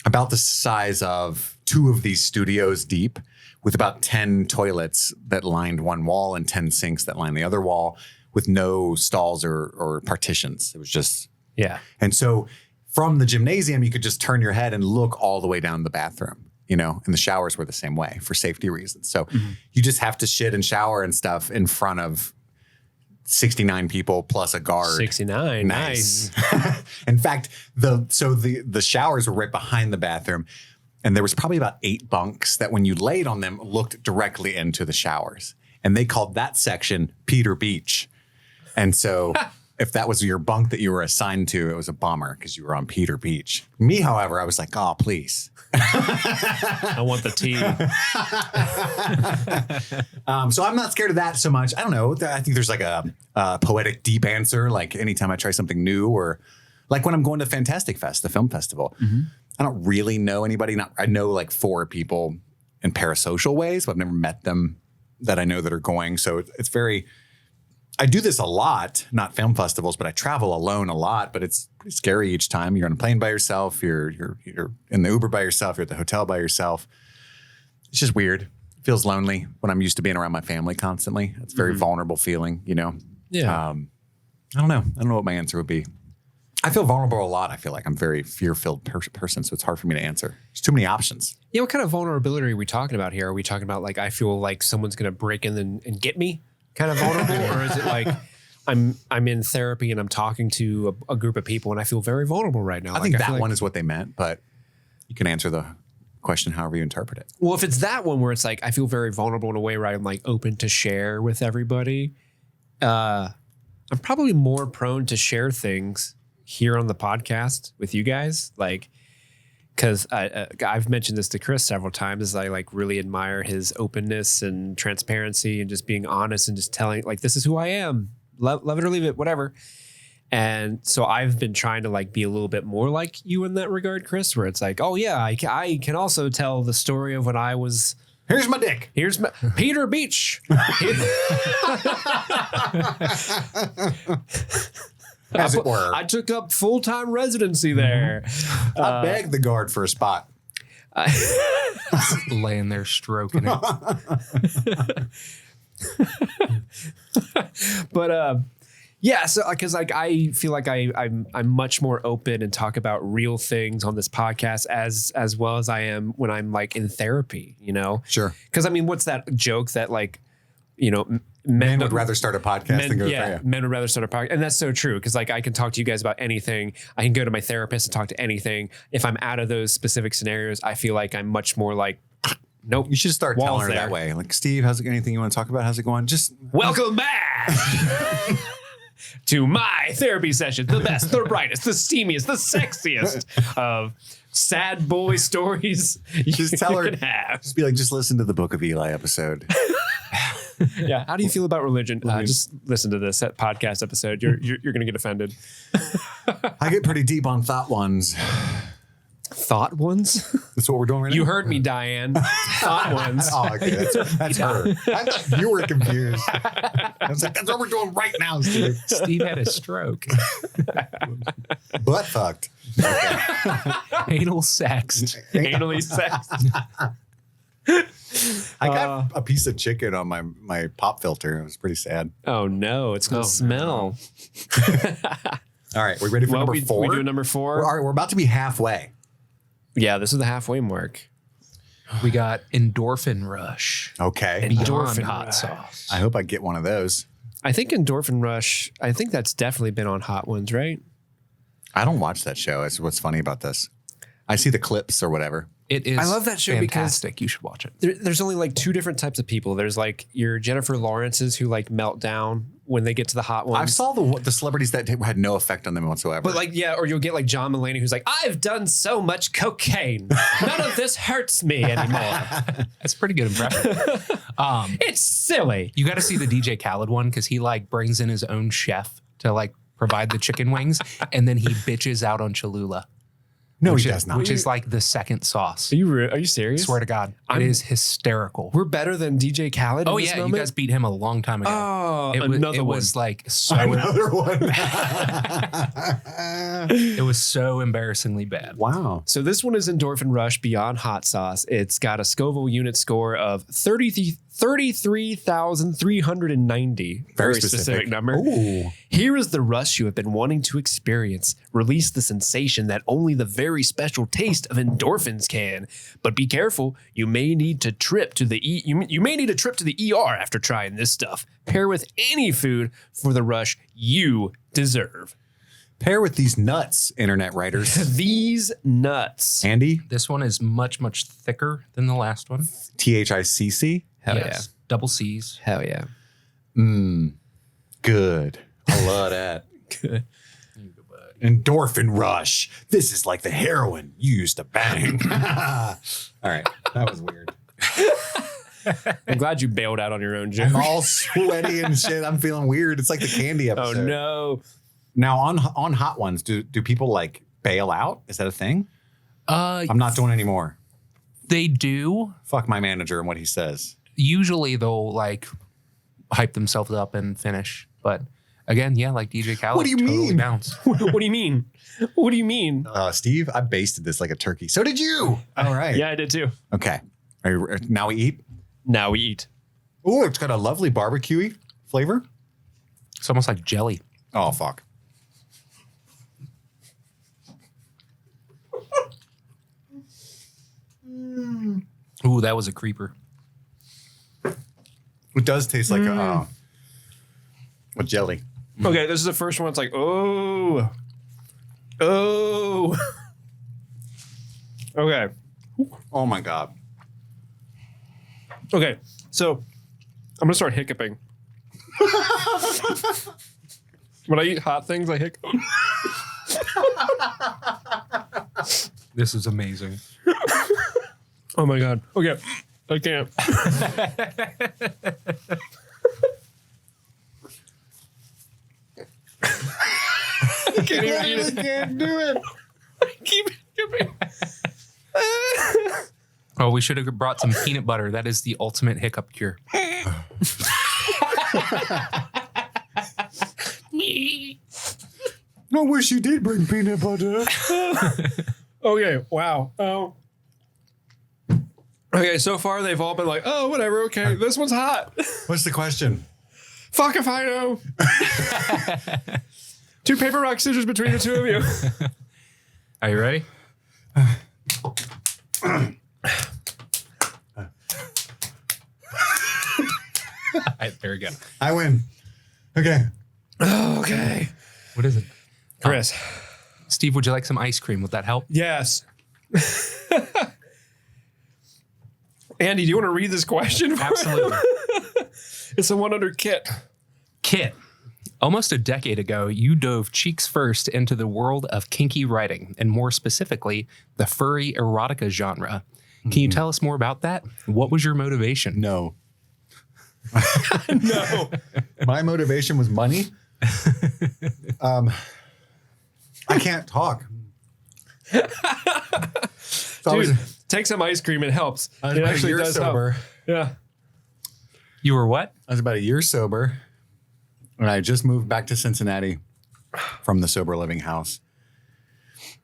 about the size of 2 of these studios deep, with about 10 toilets that lined one wall and 10 sinks that lined the other wall, with no stalls or partitions. It was just, Yeah. and so from the gymnasium, you could just turn your head and look all the way down the bathroom, you know, and the showers were the same way for safety reasons. So you just have to shit and shower and stuff in front of 69 people plus a guard. 69. Nice. In fact, the showers were right behind the bathroom, and there was probably about 8 bunks that when you laid on them looked directly into the showers. And they called that section Peter Beach. And so if that was your bunk that you were assigned to, it was a bummer because you were on Peter Beach. Me, however, I was like, oh, please. I want the tea. So I'm not scared of that so much. I don't know. I think there's like a poetic deep answer. Like anytime I try something new, or like when I'm going to Fantastic Fest, the film festival, I don't really know anybody. I know like 4 people in parasocial ways, but I've never met them that I know that are going. So it's very, I do this a lot, not film festivals, but I travel alone a lot, but it's pretty scary each time. You're on a plane by yourself. You're in the Uber by yourself. You're at the hotel by yourself. It's just weird. It feels lonely when I'm used to being around my family constantly. It's a very vulnerable feeling, you know? Yeah. I don't know. I don't know what my answer would be. I feel vulnerable a lot. I feel like I'm a very fear-filled person, so it's hard for me to answer. There's too many options. Yeah, what kind of vulnerability are we talking about here? Are we talking about like I feel like someone's going to break in and get me kind of vulnerable? Or is it like I'm in therapy and I'm talking to a group of people and I feel very vulnerable right now? I think that one is what they meant, but you can answer the question however you interpret it. Well, if it's that one where it's like I feel very vulnerable in a way where I'm like open to share with everybody, I'm probably more prone to share things here on the podcast with you guys, like because I've mentioned this to Chris several times, is I like really admire his openness and transparency and just being honest and just telling like this is who I am, love it or leave it, whatever. And so I've been trying to like be a little bit more like you in that regard, Chris, where it's like, oh yeah, I can also tell the story of when I was. Here's my dick. Here's my Peter Beach. As it were. I took up full-time residency there. I begged the guard for a spot. Laying there stroking it. But yeah, so because like I feel like I'm much more open and talk about real things on this podcast as well as I am when I'm like in therapy, you know? Sure. Because I mean, what's that joke that like, you know, Men would rather start a podcast than go to therapy. Men would rather start a podcast. And that's so true. Because like I can talk to you guys about anything. I can go to my therapist and talk to anything. If I'm out of those specific scenarios, I feel like I'm much more like, nope. You should start telling her that way. Like, Steve, how's it, anything you want to talk about? How's it going? Just welcome back to my therapy session. The best, the brightest, the steamiest, the sexiest of sad boy stories. Just tell her. Can have. Just be like, just listen to the Book of Eli episode. Yeah. How do you feel about religion? Just listen to this podcast episode. You're going to get offended. I get pretty deep on THOT Ones. THOT Ones? That's what we're doing right now. You heard me, Diane. THOT Ones. Oh, okay. That's her. I thought you were confused. I was like, that's what we're doing right now, Steve. Steve had a stroke. Butt fucked. Okay. Anal sexed. Anally sexed. I got a piece of chicken on my pop filter. It was pretty sad. Oh no, it's gonna smell. All right, we ready for number 4? We do number 4. We're about to be halfway. Yeah, this is the halfway mark. We got Endorphin Rush. Okay. Beyond Endorphin hot Rush. sauce. I hope I get one of those. I think Endorphin Rush, I think that's definitely been on Hot Ones, right? I don't watch that show. That's what's funny about this. I see the clips or whatever. It is. I love that show because- fantastic. You should watch it. There's only like 2 different types of people. There's like your Jennifer Lawrences who like melt down when they get to the Hot Ones. I saw the celebrities that had no effect on them whatsoever. But like, yeah, or you'll get like John Mulaney who's like, I've done so much cocaine. None of this hurts me anymore. That's a pretty good impression. It's silly. You got to see the DJ Khaled one because he like brings in his own chef to like provide the chicken wings, and then he bitches out on Cholula. no, which he is, does not. Which is like the second sauce. Are you serious? Swear to God, it is hysterical. We're better than DJ Khaled. Oh in this yeah, you moment? guys beat him a long time ago. Oh, it another one. was like so. Another one. It was so embarrassingly bad. Wow. So this one is Endorphin Rush Beyond Hot Sauce. It's got a Scoville unit score of 33,390. Very specific number. Ooh. Here is the rush you have been wanting to experience. Release the sensation that only the very special taste of endorphins can. But be careful, you may need to trip to the you may need a trip to the ER after trying this stuff. Pair with any food for the rush you deserve. Pair with these nuts, internet writers. These nuts. Andy, This one is much thicker than the last one. THICC. Hell Yes. Double C's. Hell yeah. Good. I love that. Good. Endorphin rush. This is like the heroin you used to bang. All right. That was weird. I'm glad you bailed out on your own joke. I'm all sweaty and shit. I'm feeling weird. It's like the candy Oh episode. no. Now on Hot Ones, do people like bail out? Is that a thing? I'm not doing anymore. They do. Fuck my manager and what he says. Usually they'll like hype themselves up and finish. But again, yeah, like DJ Khaled. What do you totally mean? Bounce. What do you mean? What do you mean? Steve, I basted this like a turkey. So did you. All right. Yeah, I did too. Okay. Now we eat. Now we eat. Oh, it's got a lovely barbecue-y flavor. It's almost like jelly. Oh, fuck. Ooh, that was a creeper. It does taste like a jelly. Okay, this is the first one. It's like, oh. Okay. Oh my God. Okay. So I'm gonna start hiccuping. When I eat hot things, I hiccup. This is amazing. Oh my God. Okay. I can't. I can't even eat it. Can't do it. I keep hiccuping. Oh, we should have brought some peanut butter. That is the ultimate hiccup cure. I wish you did bring peanut butter. Okay, wow. Okay, so far they've all been like, oh, whatever, okay, this one's hot. What's the question? Fuck if I know. 2 paper, rock, scissors between the 2 of you. Are you ready? All right, there we go. I win. Okay. Okay. What is it? Chris. Steve, would you like some ice cream? Would that help? Yes. Andy, do you want to read this question? Absolutely. It's the one under Kit. Kit, almost a decade ago, you dove cheeks first into the world of kinky writing, and more specifically, the furry erotica genre. Can you tell us more about that? What was your motivation? No. No. My motivation was money. I can't talk. Dude, take some ice cream. It helps. I was It about a actually year does sober. help. Yeah. You were what? I was about a year sober, and I just moved back to Cincinnati from the sober living house.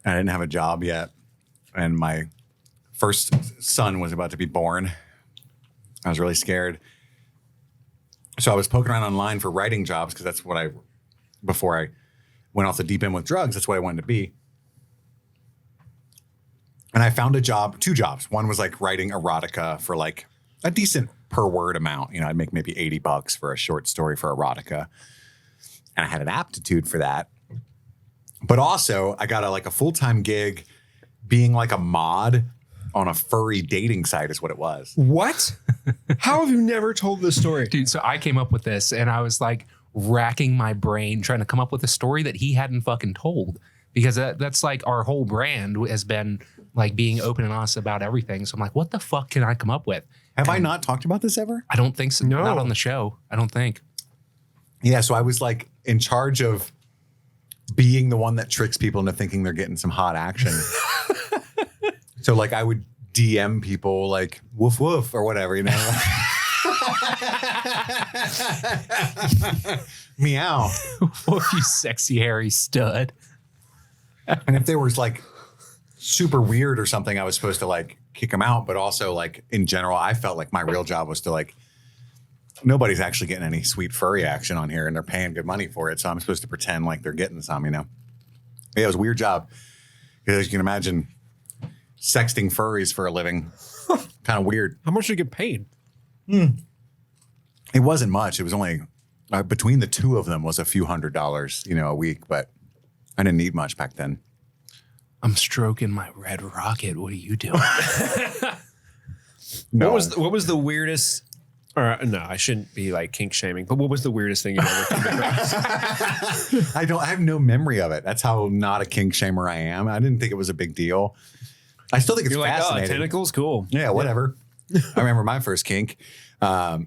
I didn't have a job yet, and my first son was about to be born. I was really scared. So I was poking around online for writing jobs because that's what before I went off the deep end with drugs. That's what I wanted to be. And I found a job, 2 jobs. One was like writing erotica for like a decent per word amount. I'd make maybe $80 for a short story for erotica. And I had an aptitude for that. But also I got a full-time gig being like a mod on a furry dating site is what it was. What? How have you never told this story? Dude, so I came up with this and I was like racking my brain trying to come up with a story that he hadn't fucking told, because that's like our whole brand has been like being open and honest about everything. So I'm like, what the fuck can I come up with? Have I not talked about this ever? I don't think so. No. Not on the show. I don't think. Yeah, so I was like in charge of being the one that tricks people into thinking they're getting some hot action. So like I would DM people like woof woof or whatever, meow. Oh, you sexy hairy stud. And if they were like super weird or something, I was supposed to like kick them out. But also like in general, I felt like my real job was to like, nobody's actually getting any sweet furry action on here and they're paying good money for it. So I'm supposed to pretend like they're getting some, Yeah, it was a weird job. Because as you can imagine, sexting furries for a living, kind of weird. How much do you get paid? It wasn't much. It was only between the 2 of them was a few $100s, a week. But I didn't need much back then. I'm stroking my red rocket. What are you doing? No. What was the weirdest? Or no, I shouldn't be like kink shaming. But what was the weirdest thing you ever came across? I have no memory of it. That's how not a kink shamer I am. I didn't think it was a big deal. I still think it's You're like, fascinating. oh, tentacles, cool. Yeah, whatever. I remember my first kink. But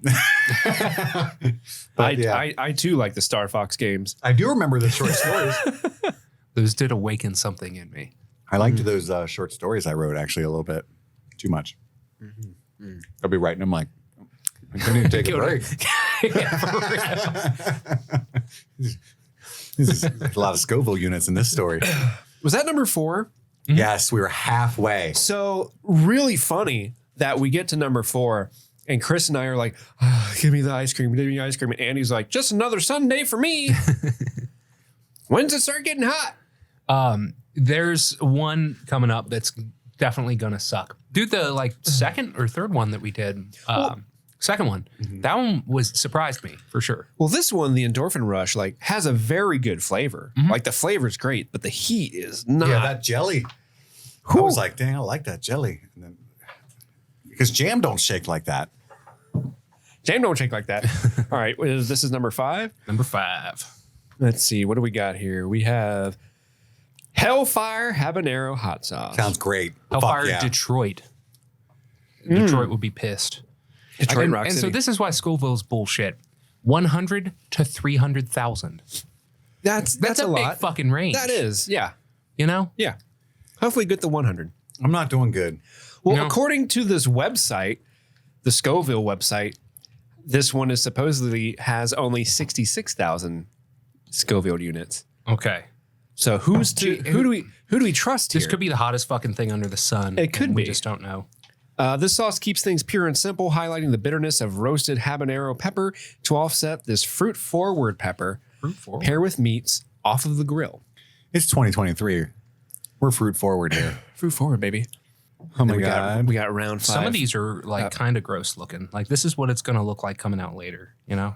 yeah. I too like the Star Fox games. I do remember the short stories. Those did awaken something in me. I liked those short stories I wrote actually a little bit. Too much. I'll be writing them like, I need to take a break. There's a lot of Scoville units in this story. Was that number 4? Yes, we were halfway. So really funny that we get to number 4 and Chris and I are like, give me the ice cream, give me the ice cream. And Andy's like, just another Sunday for me. When's it start getting hot? There's one coming up that's definitely gonna suck. Dude, the like second or third one that we did, second one, that one surprised me for sure. Well, this one, the endorphin rush, like has a very good flavor. Like the flavor's great, but the heat is not. Yeah, that jelly. I was like, dang, I like that jelly. And then, because jam don't shake like that. Jam don't shake like that. All right, this is number 5. Number 5. Let's see, what do we got here? We have Hellfire Habanero Hot Sauce. Sounds great. Hellfire Fuck yeah. Detroit. Detroit would be pissed. Detroit Rock and City. so this is why Scoville's bullshit. 100 to 300,000. That's a a big lot. fucking range. That is, yeah. You know? Yeah. Hopefully get the 100. I'm not doing good. Well, No. according to this website, the Scoville website, this one is supposedly has only 66,000 Scoville units. Okay. So who do we trust here? This could be the hottest fucking thing under the sun. It could and be. We just don't know. This sauce keeps things pure and simple, highlighting the bitterness of roasted habanero pepper to offset this fruit-forward pepper. Fruit-forward? Pair with meats off of the grill. It's 2023. We're fruit forward here. Fruit forward, baby. Oh my we God. got round 5. Some of these are like kind of gross looking. Like this is what it's going to look like coming out later, you know?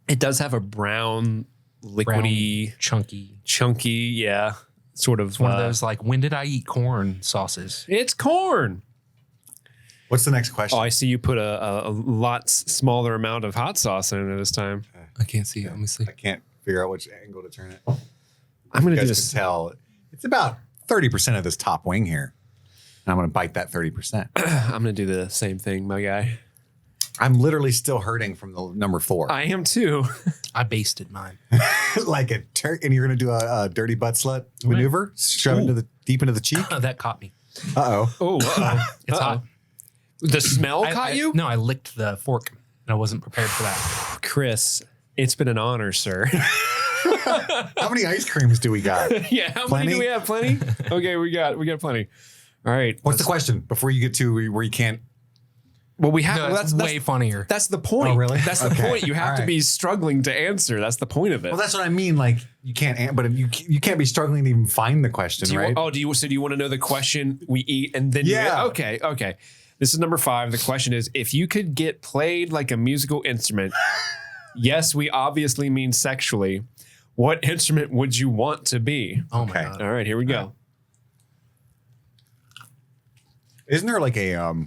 It does have a brown, liquidy, chunky, yeah, sort of. It's one of those like, when did I eat corn sauces? It's corn. What's the next question? Oh, I see you put a lot smaller amount of hot sauce in it this time. I can't see it. Let me see. I can't figure out which angle to turn it. I'm going You to do guys this. can tell it's about 30% of this top wing here. And I'm going to bite that 30%. I'm going to do the same thing, my guy. I'm literally still hurting from the number 4. I am too. I basted mine. Like a and you're going to do a dirty butt slut maneuver? Shove it deep into the cheek? That caught me. Uh-oh. Oh, It's hot. The smell caught you? No, I licked the fork. And I wasn't prepared for that. Chris, it's been an honor, sir. How many ice creams do we got? Yeah, how Plenty? many do we have? Plenty? Okay, we got plenty. All right. What's the question before you get to where you can't Well, we have. No, well, that's way funnier. That's the point. Oh, really? That's the Okay. point. You have All to right. be struggling to answer. That's the point of it. Well, that's what I mean. Like you can't, but you can't be struggling to even find the question, do you, right? do you want to know the question we eat and then Yeah. Okay. This is number 5. The question is, if you could get played like a musical instrument, yes, we obviously mean sexually, what instrument would you want to be? Oh my Okay. god. All right, here we go. Isn't there like a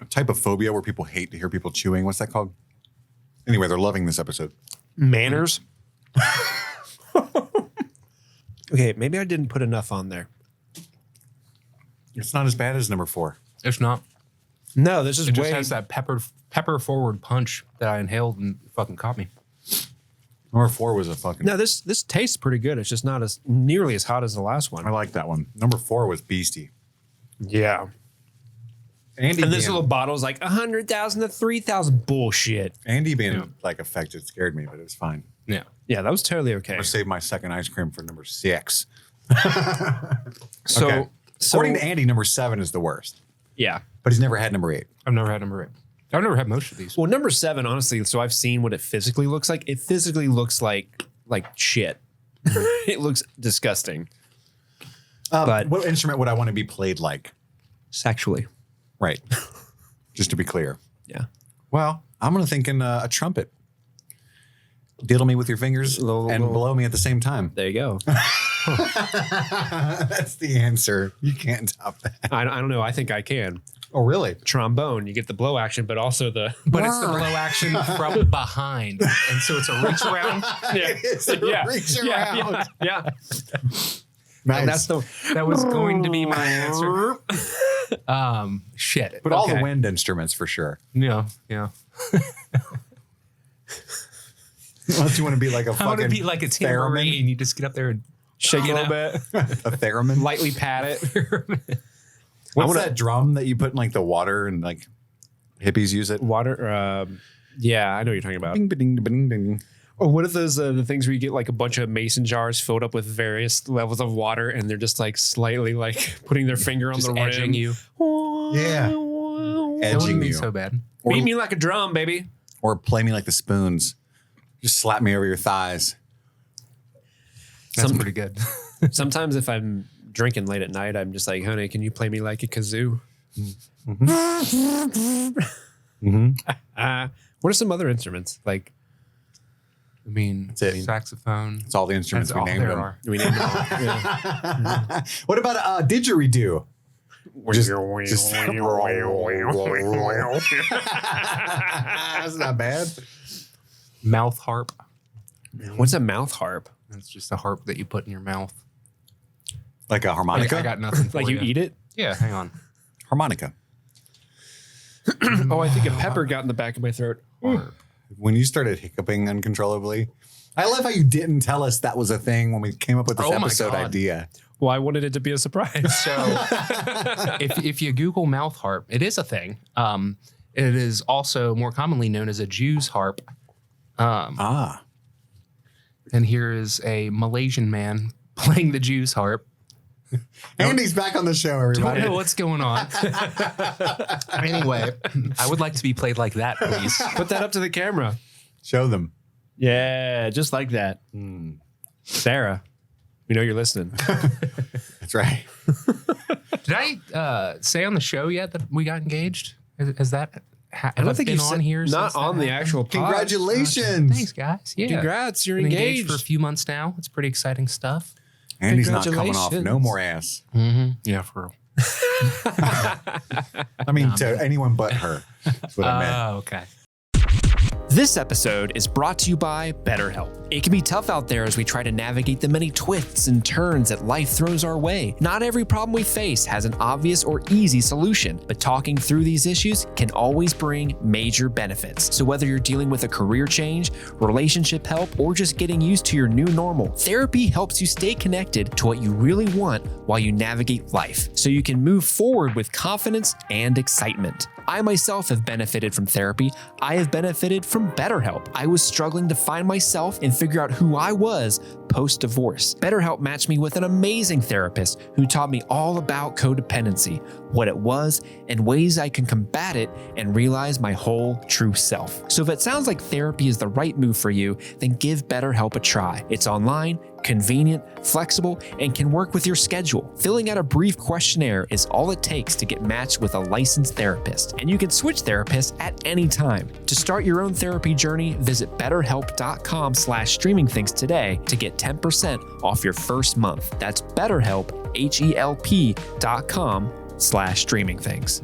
type of phobia where people hate to hear people chewing? What's that called? Anyway, they're loving this episode. Manners. Okay, maybe I didn't put enough on there. It's not as bad as number 4. It's not. No, this is It just way. has that pepper forward punch that I inhaled and fucking caught me. Number 4 was a fucking. No, this tastes pretty good. It's just not as nearly as hot as the last one. I like that one. Number 4 was beastie. Yeah. Andy And this being, little bottle is like 100,000 to 3,000. Bullshit. Andy being Yeah. like affected scared me, but it was fine. Yeah. Yeah, that was totally okay. I'm gonna save my second ice cream for number 6. So, Okay. According to Andy, number 7 is the worst, yeah. but he's never had number 8. I've never had number 8. I've never had most of these. Well, number 7, honestly, so I've seen what it physically looks like. It physically looks like shit. It looks disgusting. But- what instrument would I want to be played like? Sexually. Right. Just to be clear. Yeah. Well, I'm gonna think in a trumpet. Diddle me with your fingers and blow me at the same time. There you go. That's the answer. You can't top that. I don't know. I think I can. Oh, really? Trombone, you get the blow action, but also the. But it's the blow action from behind. And so it's a reach around. It's a reach around. Yeah. Nice. And that's the. That was going to be my answer. Shit. But all the Okay. wind instruments for sure. Yeah. Unless you want to be like a I want fucking to be like a tambourine. You just get up there and Shake a little bit. a theremin. Lightly pat it. What's that drum that you put in like the water and like hippies use it? Water. Yeah, I know what you're talking about. Ding, ding, ding, ding. Or what are those the things where you get like a bunch of mason jars filled up with various levels of water, and they're just like slightly like putting their finger on just the edging rim. you. Yeah. That Edging wouldn't be you. so bad. Beat me like a drum, baby. Or play me like the spoons. Just slap me over your thighs. That's pretty good. Sometimes if I'm drinking late at night, I'm just like, honey, can you play me like a kazoo? What are some other instruments? Like, I mean, That's it. saxophone. It's all the instruments That's we all named there them. are. we name them all. Yeah. What about didgeridoo? Just That's not bad. Mouth harp. What's a mouth harp? That's just a harp that you put in your mouth. Like a Like, harmonica? I got nothing for Like you eat it? Yeah, hang on. Harmonica. Oh, I think a pepper got in the back of my throat. Harp. When you started hiccuping uncontrollably, I love how you didn't tell us that was a thing when we came up with this Oh my episode God. idea. Well, I wanted it to be a surprise. So if you Google mouth harp, it is a thing. It is also more commonly known as a Jew's harp. Ah. And here is a Malaysian man playing the Jew's harp. Andy's back on the show, Don't everybody. know what's going on. Anyway, I would like to be played like that, please. Put that up to the camera. Show them. Yeah, just like that. Sarah, we know you're listening. That's right. Did I say on the show yet that we got engaged? Has that? I I don't think been you on said here. not since that on the happened? actual pod. Congratulations. Thanks, guys. Yeah, Congrats, you're Been engaged. for a few months now. It's pretty exciting stuff. Andy's not coming off Congratulations. no more ass. Yeah, for real. I mean, to anyone but her. That's what I meant. Oh, okay. This episode is brought to you by BetterHelp. It can be tough out there as we try to navigate the many twists and turns that life throws our way. Not every problem we face has an obvious or easy solution, but talking through these issues can always bring major benefits. So whether you're dealing with a career change, relationship help, or just getting used to your new normal, therapy helps you stay connected to what you really want while you navigate life, so you can move forward with confidence and excitement. I myself have benefited from therapy. I have benefited from BetterHelp. I was struggling to find myself and figure out who I was post-divorce. BetterHelp matched me with an amazing therapist who taught me all about codependency, what it was, and ways I can combat it and realize my whole true self. So if it sounds like therapy is the right move for you, then give BetterHelp a try. It's online, convenient, flexible, and can work with your schedule. Filling out a brief questionnaire is all it takes to get matched with a licensed therapist, and you can switch therapists at any time. To start your own therapy journey, visit betterhelp.com/streamingthings today to get 10% off your first month. That's BetterHelp, HELP.com/streamingthings.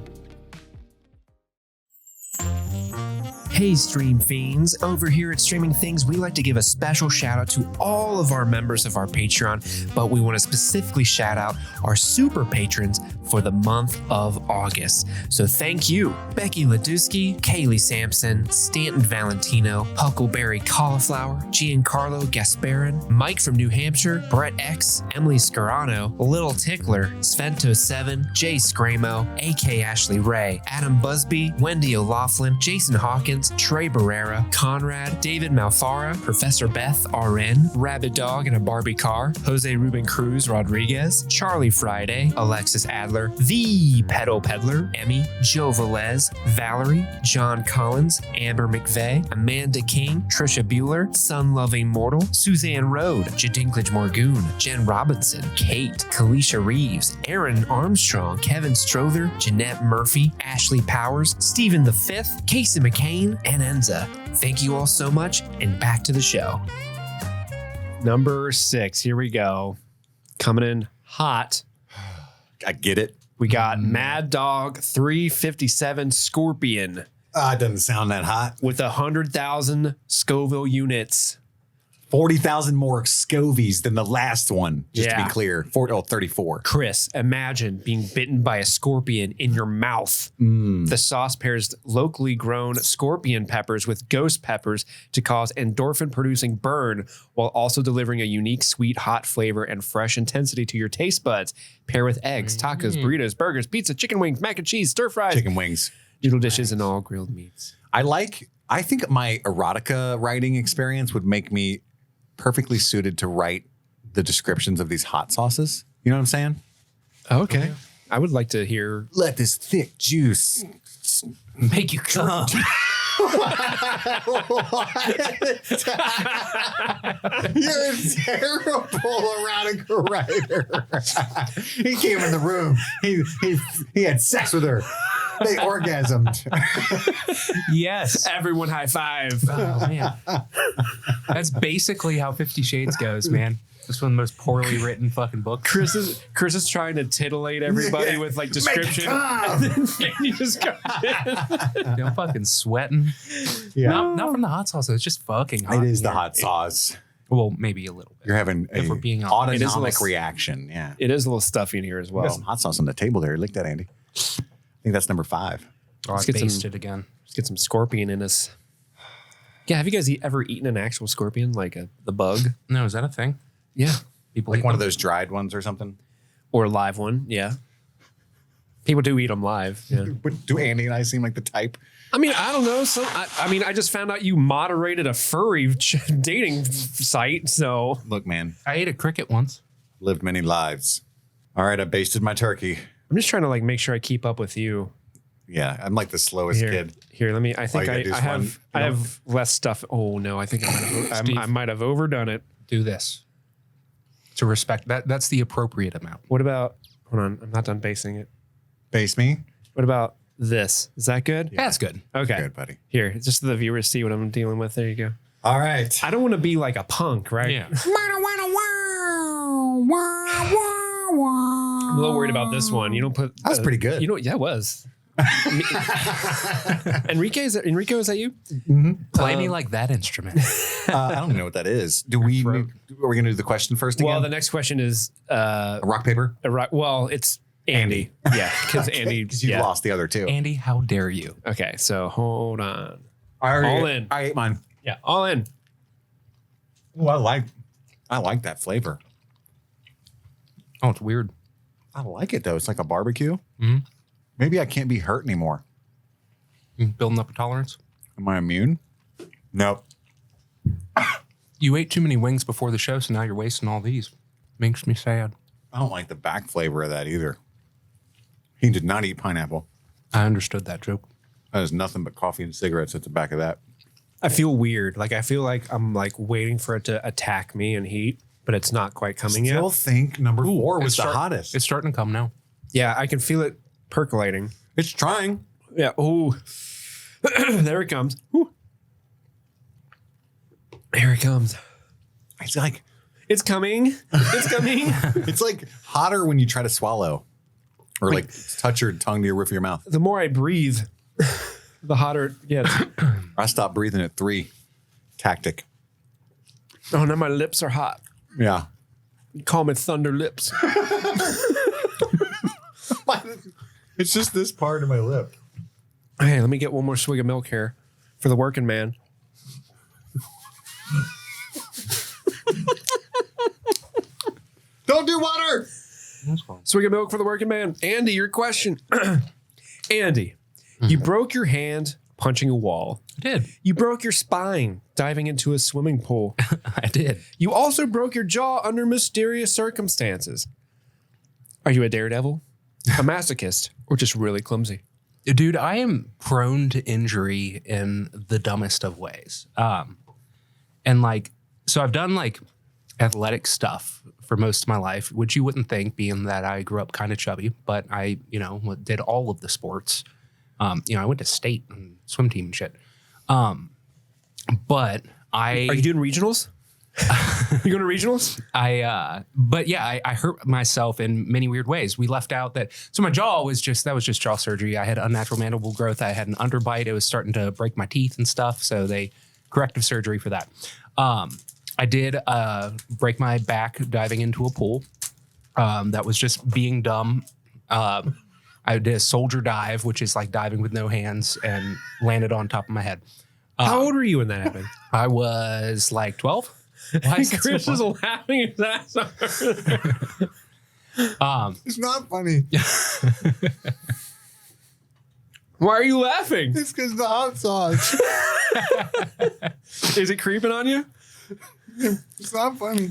Hey Stream Fiends, over here at Streaming Things, we like to give a special shout out to all of our members of our Patreon, but we want to specifically shout out our super patrons for the month of August. So thank you, Becky Ladusky, Kaylee Sampson, Stanton Valentino, Huckleberry Cauliflower, Giancarlo Gasparin, Mike from New Hampshire, Brett X, Emily Scarano, Little Tickler, Svento7, Jay Scramo, AK Ashley Ray, Adam Busby, Wendy O'Laughlin, Jason Hawkins, Trey Barrera, Conrad, David Malfara, Professor Beth RN, Rabbit Dog and a Barbie Car, Jose Ruben Cruz Rodriguez, Charlie Friday, Alexis Adler, The Pedal Peddler, Emmy, Joe Velez, Valerie, John Collins, Amber McVeigh, Amanda King, Trisha Bueller, Sun Loving Mortal, Suzanne Rode, Jadinklage Morgoon, Jen Robinson, Kate, Kalisha Reeves, Aaron Armstrong, Kevin Strother, Jeanette Murphy, Ashley Powers, Stephen the Fifth, Casey McCain, and Enza. Thank you all so much, and back to the show. Number 6, here we go. Coming in hot. I get it. We got Mad Dog 357 Scorpion It doesn't sound that hot. with 100,000 Scoville units. 40,000 more Scovies than the last one, just to Yeah. be clear. 34. Chris, imagine being bitten by a scorpion in your mouth. The sauce pairs locally grown scorpion peppers with ghost peppers to cause endorphin-producing burn while also delivering a unique, sweet, hot flavor and fresh intensity to your taste buds. Pair with eggs, tacos, burritos, burgers, pizza, chicken wings, mac and cheese, stir fries, Chicken wings. noodle dishes, and all grilled meats. I think my erotica writing experience would make me perfectly suited to write the descriptions of these hot sauces. You know what I'm saying? Okay. I would like to hear. Let this thick juice. Make you come. You're a terrible erotica writer. He came in the room. He had sex with her. They orgasmed. Yes. Everyone high five. Oh, man. That's basically how 50 Shades goes, man. It's one of the most poorly written fucking books. Chris is trying to titillate everybody with like description. And you just go I'm fucking sweating. Yeah. Not from the hot sauce. It's just fucking hot. It is the in here. hot sauce. Well, maybe a little bit. You're having If a we're being honest. It is a autonomic little- reaction. Yeah. It is a little stuffy in here as We got well. some hot sauce on the table there. Lick that, Andy. I think that's number 5. Oh, I Let's get some- basted again. Let's get some scorpion in us. Yeah, have you guys ever eaten an actual scorpion, like the bug? No, is that a thing? Yeah. People Like eat one of them? those dried ones or something. Or a live one, yeah. People do eat them live. Yeah. But do Andy and I seem like the type? I mean, I don't know. I just found out you moderated a furry dating site, so Look, man, I ate a cricket once. lived many lives. All right, I basted my turkey. I'm just trying to like make sure I keep up with you. Yeah, I'm like the slowest Here, kid. here. Let me. I think you gotta do I is have. one, I have less stuff. Oh no, I think Steve. I might have overdone it. Do this. To respect that. That's the appropriate amount. What about? Hold on, I'm not done basing it. Base me? What about this? Is that good? That's good. Okay. Good, buddy. Here, just so the viewers see what I'm dealing with. There you go. All right. I don't want to be like a punk, right? Yeah. I'm a little worried about this one. You don't put. That was pretty good. You know, yeah, it was. Enrico, is that you? Play me like that instrument. I don't know what that is. Are we going to do the question first again? Well, the next question is Rock, paper? well, it's Andy. Yeah, because Andy. Because you yeah. lost the other two. Andy, how dare you? Okay, so hold on. All in. I ate mine. Yeah, all in. Oh, I like that flavor. Oh, it's weird. I like it, though. It's like a barbecue. Mhm. Maybe I can't be hurt anymore. Building up a tolerance. Am I immune? Nope. You ate too many wings before the show, so now you're wasting all these. Makes me sad. I don't like the back flavor of that either. He did not eat pineapple. I understood that joke. That is nothing but coffee and cigarettes at the back of that. I feel weird. Like I feel like I'm like waiting for it to attack me and heat, but it's not quite coming Still yet. think number 4 was It's the hottest. It's starting to come now. Yeah, I can feel it percolating. It's trying. Yeah. Oh, there it comes. Ooh. Here it comes. It's like It's coming. It's coming. it's like hotter when you try to swallow, or like touch your tongue to your roof of your mouth. The more I breathe, the hotter it gets. I stopped breathing at 3. Tactic. Oh, now my lips are hot. Yeah. You call me Thunder Lips. It's just this part of my lip. Hey, let me get one more swig of milk here for the working man. Don't do water. Swig of milk for the working man. Andy, your question. Andy, you broke your hand punching a wall. I did. You broke your spine diving into a swimming pool. I did. You also broke your jaw under mysterious circumstances. Are you a daredevil, a masochist, or just really clumsy? Dude, I am prone to injury in the dumbest of ways. And like, so I've done like athletic stuff for most of my life, which you wouldn't think, being that I grew up kind of chubby, but I, did all of the sports. I went to state and swim team and shit. But Are you doing regionals? You going to regionals? I hurt myself in many weird ways. We left out so my jaw was just jaw surgery. I had unnatural mandible growth. I had an underbite. It was starting to break my teeth and stuff. So corrective surgery for that. I did break my back diving into a pool. That was just being dumb. I did a soldier dive, which is like diving with no hands, and landed on top of my head. How old were you when that happened? I was like 12. Why is that so Chris is funny? laughing his ass off. It's not funny. Why are you laughing? It's because the hot sauce. Is it creeping on you? It's not funny.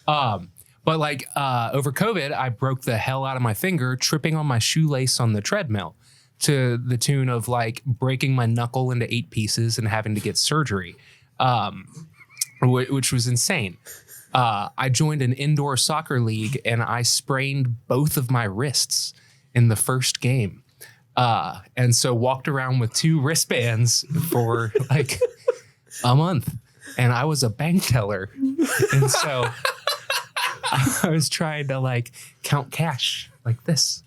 But like over COVID, I broke the hell out of my finger tripping on my shoelace on the treadmill, to the tune of like breaking my knuckle into 8 pieces and having to get surgery, which was insane. I joined an indoor soccer league and I sprained both of my wrists in the first game. And so walked around with 2 wristbands for like a month, and I was a bank teller. And so I was trying to like count cash like this.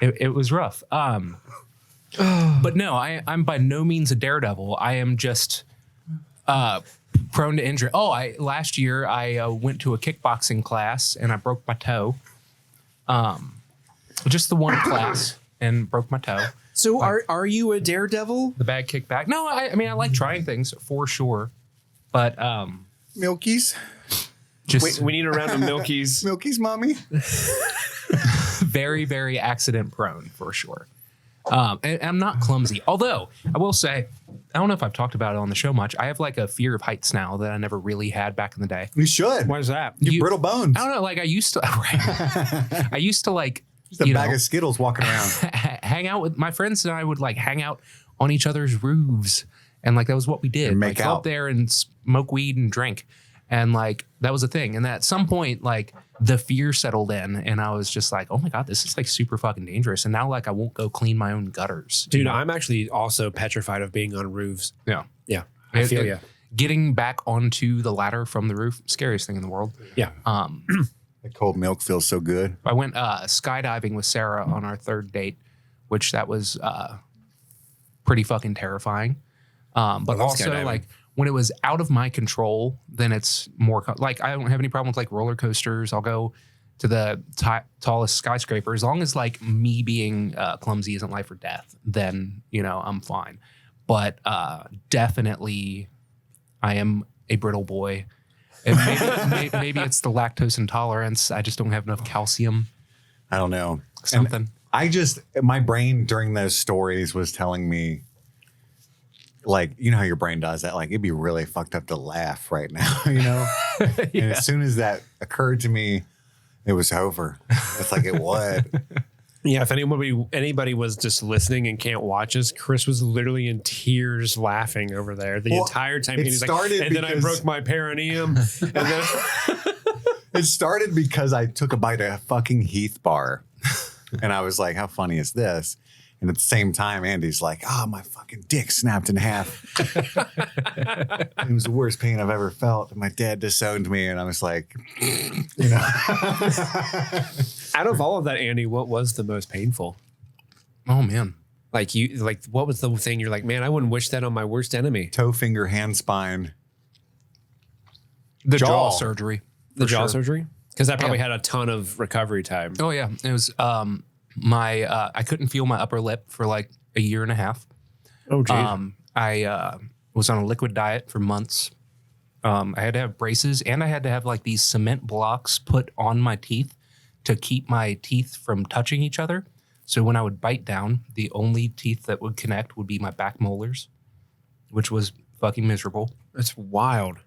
It was rough. But no, I'm by no means a daredevil. I am just prone to injury. Last year I went to a kickboxing class and I broke my toe. Just the one class, and broke my toe. So are you a daredevil? The bag kicked back. No, I mean I like trying things for sure, but Milky's. just We need a round of Milky's. Milky's mommy. very, very accident prone for sure. And I'm not clumsy. Although I will say, I don't know if I've talked about it on the show much. I have like a fear of heights now that I never really had back in the day. You should. Why is that? You brittle bones. I don't know. Like I used to, right? I used to like, Just a bag of Skittles walking around. hang out with my friends, and I would like hang out on each other's roofs. And like, that was what we did. And make like, go out. up there and smoke weed and drink. And like, that was a thing. And at some point, like the fear settled in, and I was just like, oh my God, this is like super fucking dangerous. And now like, I won't go clean my own gutters. Dude, I'm actually also petrified of being on roofs. Yeah. Yeah, I feel you. Getting back onto the ladder from the roof, scariest thing in the world. Yeah. The cold milk feels so good. I went skydiving with Sarah on our 3rd date, which that was pretty fucking terrifying. But love also skydiving. like when it was out of my control, then it's more like I don't have any problem with like roller coasters. I'll go to the tallest skyscraper as long as like me being clumsy isn't life or death. Then I'm fine. But definitely, I am a brittle boy. And maybe it's the lactose intolerance. I just don't have enough calcium. I don't know. Something. My brain during those stories was telling me like, you know how your brain does that? Like, it'd be really fucked up to laugh right now, you know? And as soon as that occurred to me, it was over. It's like it would. Yeah, if anybody was just listening and can't watch us, Chris was literally in tears laughing over there the entire time. It He's like, started and then I because- broke my perineum. And then It started because I took a bite of fucking Heath Bar. And I was like, how funny is this? And at the same time, Andy's like, oh, my fucking dick snapped in half. It was the worst pain I've ever felt. My dad disowned me. And I was like, you know. out of all of that, Andy, what was the most painful? Oh man. Like what was the thing you're like, man, I wouldn't wish that on my worst enemy? Toe, finger, hand, spine. The Jaw. jaw surgery. The for jaw sure. surgery? Because that probably Yeah. had a ton of recovery time. Oh yeah. It was I couldn't feel my upper lip for like a year and a half. Oh, geez. I was on a liquid diet for months. I had to have braces and I had to have like these cement blocks put on my teeth to keep my teeth from touching each other. So when I would bite down, the only teeth that would connect would be my back molars, which was fucking miserable. That's wild.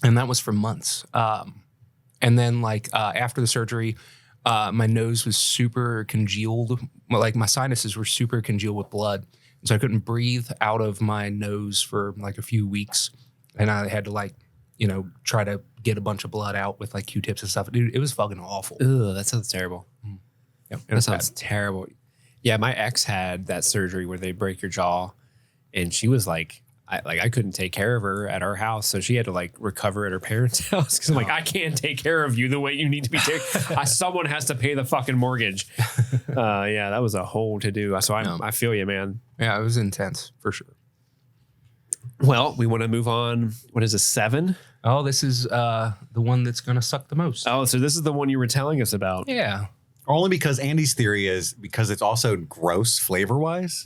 And that was for months. And then like after the surgery, my nose was super congealed. Like my sinuses were super congealed with blood. And so I couldn't breathe out of my nose for like a few weeks. And I had to like, you know, try to get a bunch of blood out with like Q-tips and stuff. Dude, it was fucking awful. Ugh, that sounds terrible. Yep, it That was sounds bad. terrible. Yeah, my ex had that surgery where they break your jaw, and she was like, I couldn't take care of her at our house, so she had to like recover at her parents' house because I'm like, I can't take care of you the way you need to be taken. Someone has to pay the fucking mortgage. Yeah, that was a whole to do. So I feel you, man. Yeah, it was intense for sure. Well, we want to move on. What is this, 7? Oh, this is the one that's going to suck the most. Oh, so this is the one you were telling us about. Yeah. Only because Andy's theory is because it's also gross flavor-wise,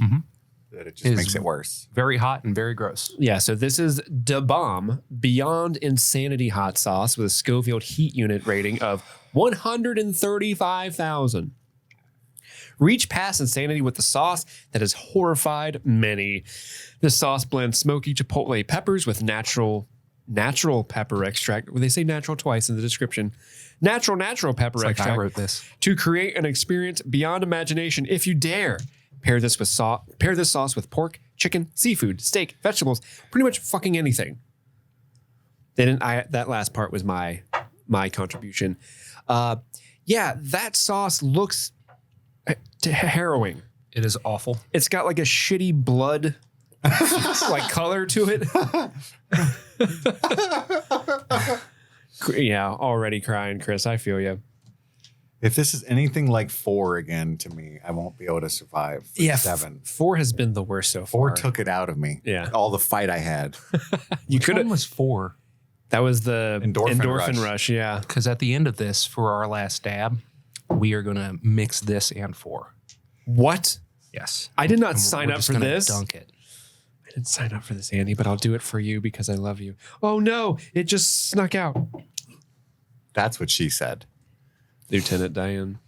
that it just Is- makes it worse. Very hot and very gross. Yeah, so this is Da Bomb Beyond Insanity Hot Sauce with a Scoville heat unit rating of 135,000. Reach past insanity with the sauce that has horrified many. This sauce blends smoky chipotle peppers with natural pepper extract. Well, they say natural twice in the description. Natural pepper It's like extract I wrote this. to create an experience beyond imagination if you dare. Pair this sauce with pork, chicken, seafood, steak, vegetables, pretty much fucking anything. That last part was my contribution. Yeah, that sauce looks harrowing. It is awful. It's got like a shitty blood like color to it. Yeah, already crying, Chris. I feel you. If this is anything like 4 again to me, I won't be able to survive. 7. 4 has been the worst so 4 far. took it out of me. Yeah. All the fight I had. You Which could one have. was 4? That was the Endorphin rush. Yeah. Because at the end of this, for our last dab, we are going to mix this and 4. What? Yes. I did not And sign we're up just for gonna this. Dunk it. I didn't sign up for this, Andy, but I'll do it for you because I love you. Oh no, it just snuck out. That's what she said. Lieutenant Diane.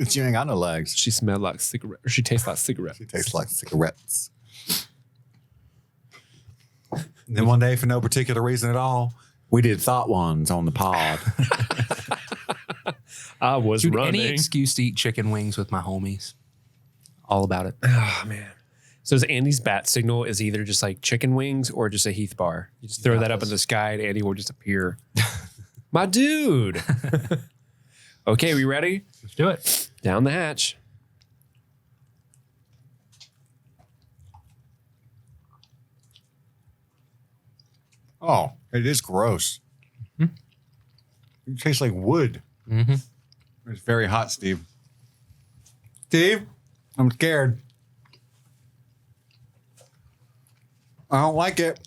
She ain't got no legs. She smelled like cigarette. Or she tastes like cigarette. She tastes like cigarettes. And then one day, for no particular reason at all, we did THOT Ones on the pod. I was Dude, running. any excuse to eat chicken wings with my homies. All about it. Oh man. So Andy's bat signal is either just like chicken wings or just a Heath bar. You just throw that up in the sky and Andy will just appear. My dude. Okay, we ready? Let's do it. Down the hatch. Oh, it is gross. It tastes like wood. It's very hot, Steve. Steve, I'm scared. I don't like it.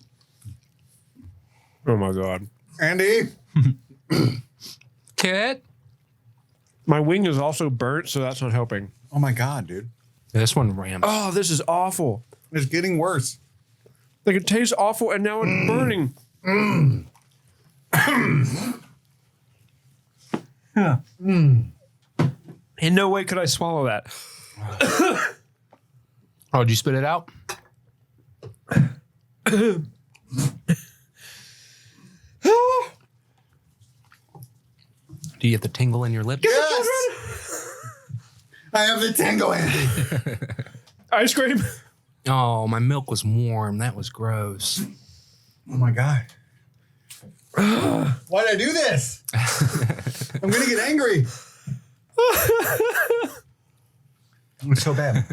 Oh my God. Andy? Kit? My wing is also burnt, so that's not helping. Oh my God, dude. This one rams. Oh, this is awful. It's getting worse. Like it tastes awful and now it's burning. In no way could I swallow that. Oh, did you spit it out? Do you get the tingle in your lips? Yes! I have the tingle, Andy. Ice cream. Oh, my milk was warm. That was gross. Oh my God. Why did I do this? I'm going to get angry. It's so bad.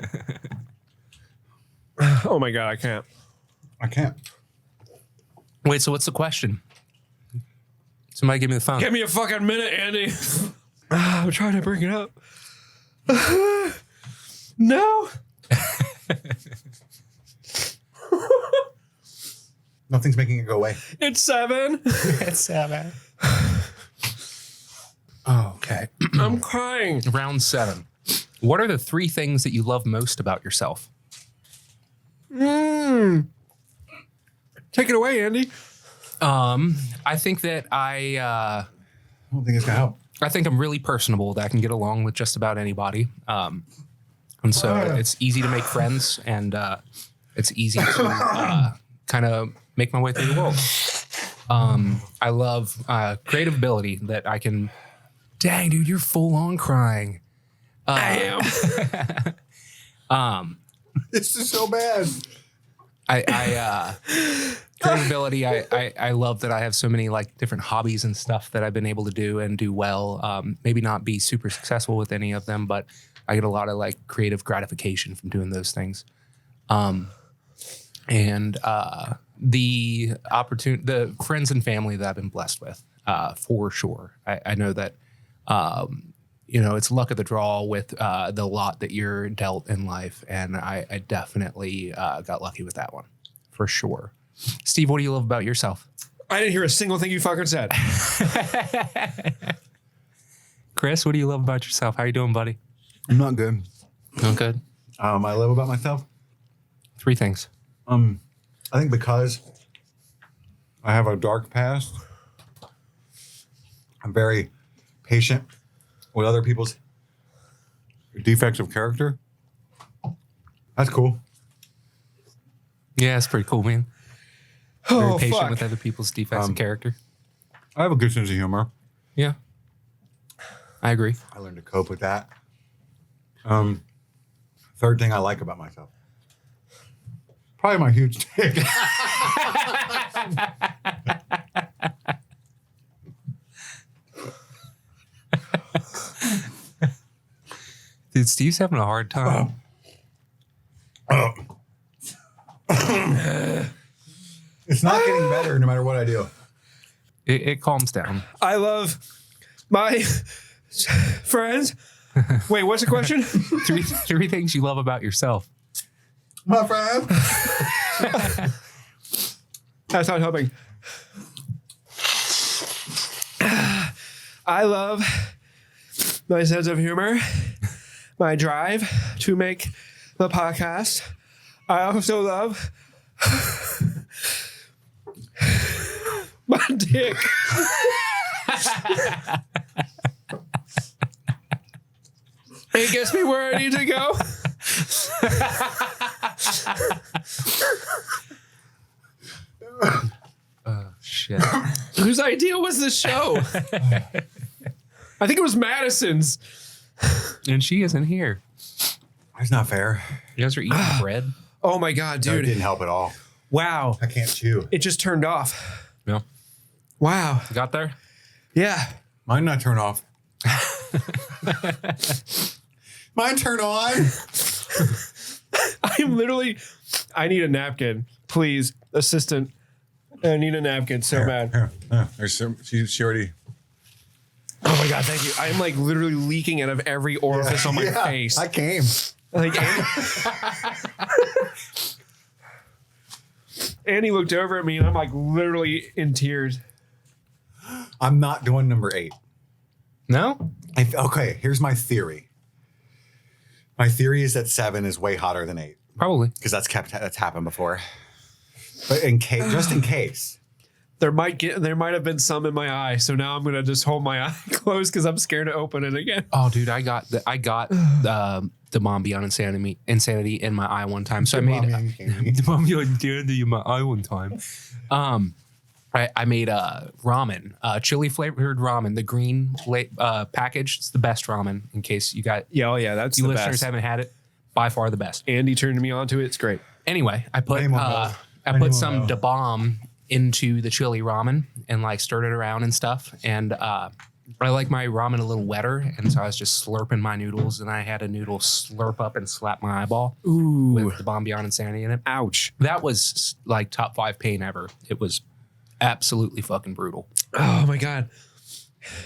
Oh my God, I can't. I can't. Wait, so what's the question? Somebody give me the phone. Give me a fucking minute, Andy. I'm trying to bring it up. No. Nothing's making it go away. It's 7. It's 7. Oh, okay. I'm crying. Round 7. What are the 3 things that you love most about yourself? Take it away, Andy. I think that I don't think it's going to help. I think I'm really personable, that I can get along with just about anybody. And so it's easy to make friends, and it's easy to kind of make my way through the world. I love creative ability that I can. Dang, dude, you're full on crying. I am. This is so bad. Creative ability. I love that I have so many like different hobbies and stuff that I've been able to do and do well. Maybe not be super successful with any of them, but I get a lot of like creative gratification from doing those things. And the friends and family that I've been blessed with, for sure. I know that, it's luck of the draw with the lot that you're dealt in life. And I definitely got lucky with that one, for sure. Steve, what do you love about yourself? I didn't hear a single thing you fucking said. Chris, what do you love about yourself? How you doing, buddy? I'm not good. Not good. I love about myself. 3 things. I think because I have a dark past, I'm very patient with other people's defects of character. That's cool. Yeah, it's pretty cool, man. Very patient fuck. with other people's defects of character. I have a good sense of humor. Yeah. I agree. I learned to cope with that. Third thing I like about myself. Probably my huge dick. Dude, Steve's having a hard time. It's not getting better no matter what I do. It calms down. I love my friends. Wait, what's the question? 3 things you love about yourself. My friend. That's not helping. I love my sense of humor, my drive to make the podcast. I also love my dick. It gets me where I need to go. Shit. Whose idea was this show? I think it was Madison's. And she isn't here. That's not fair. You guys are eating bread? Oh my God, No, it dude. didn't help at all. Wow. I can't chew. It just turned off. No. Wow. You got there? Yeah. Mine not turn off. Mine turn on. I'm literally, I need a napkin. Please, assistant. I need a napkin so bad. She already. Oh my God, thank you. I'm like literally leaking out of every orifice on my face. I came. Like, Andy looked over at me and I'm like literally in tears. I'm not doing number 8. No? Okay, here's my theory. My theory is that 7 is way hotter than 8 Probably. because that's happened before. But just in case, There might have been some in my eye, so now I'm gonna just hold my eye closed because I'm scared to open it again. Oh, dude, I got the bomb beyond insanity in my eye one time. So I made the bomb beyond insanity in my eye one time. I made ramen, chili flavored ramen, the green package. It's the best ramen. In case you got that's you the listeners best. haven't had it, by far the best. Andy turned me on to it. It's great. Anyway, I put some da bomb into the chili ramen and like stirred it around and stuff. And I like my ramen a little wetter, and so I was just slurping my noodles, and I had a noodle slurp up and slap my eyeball with the bomb beyond insanity in it. Ouch. That was like top 5 pain ever. It was absolutely fucking brutal. Oh my God.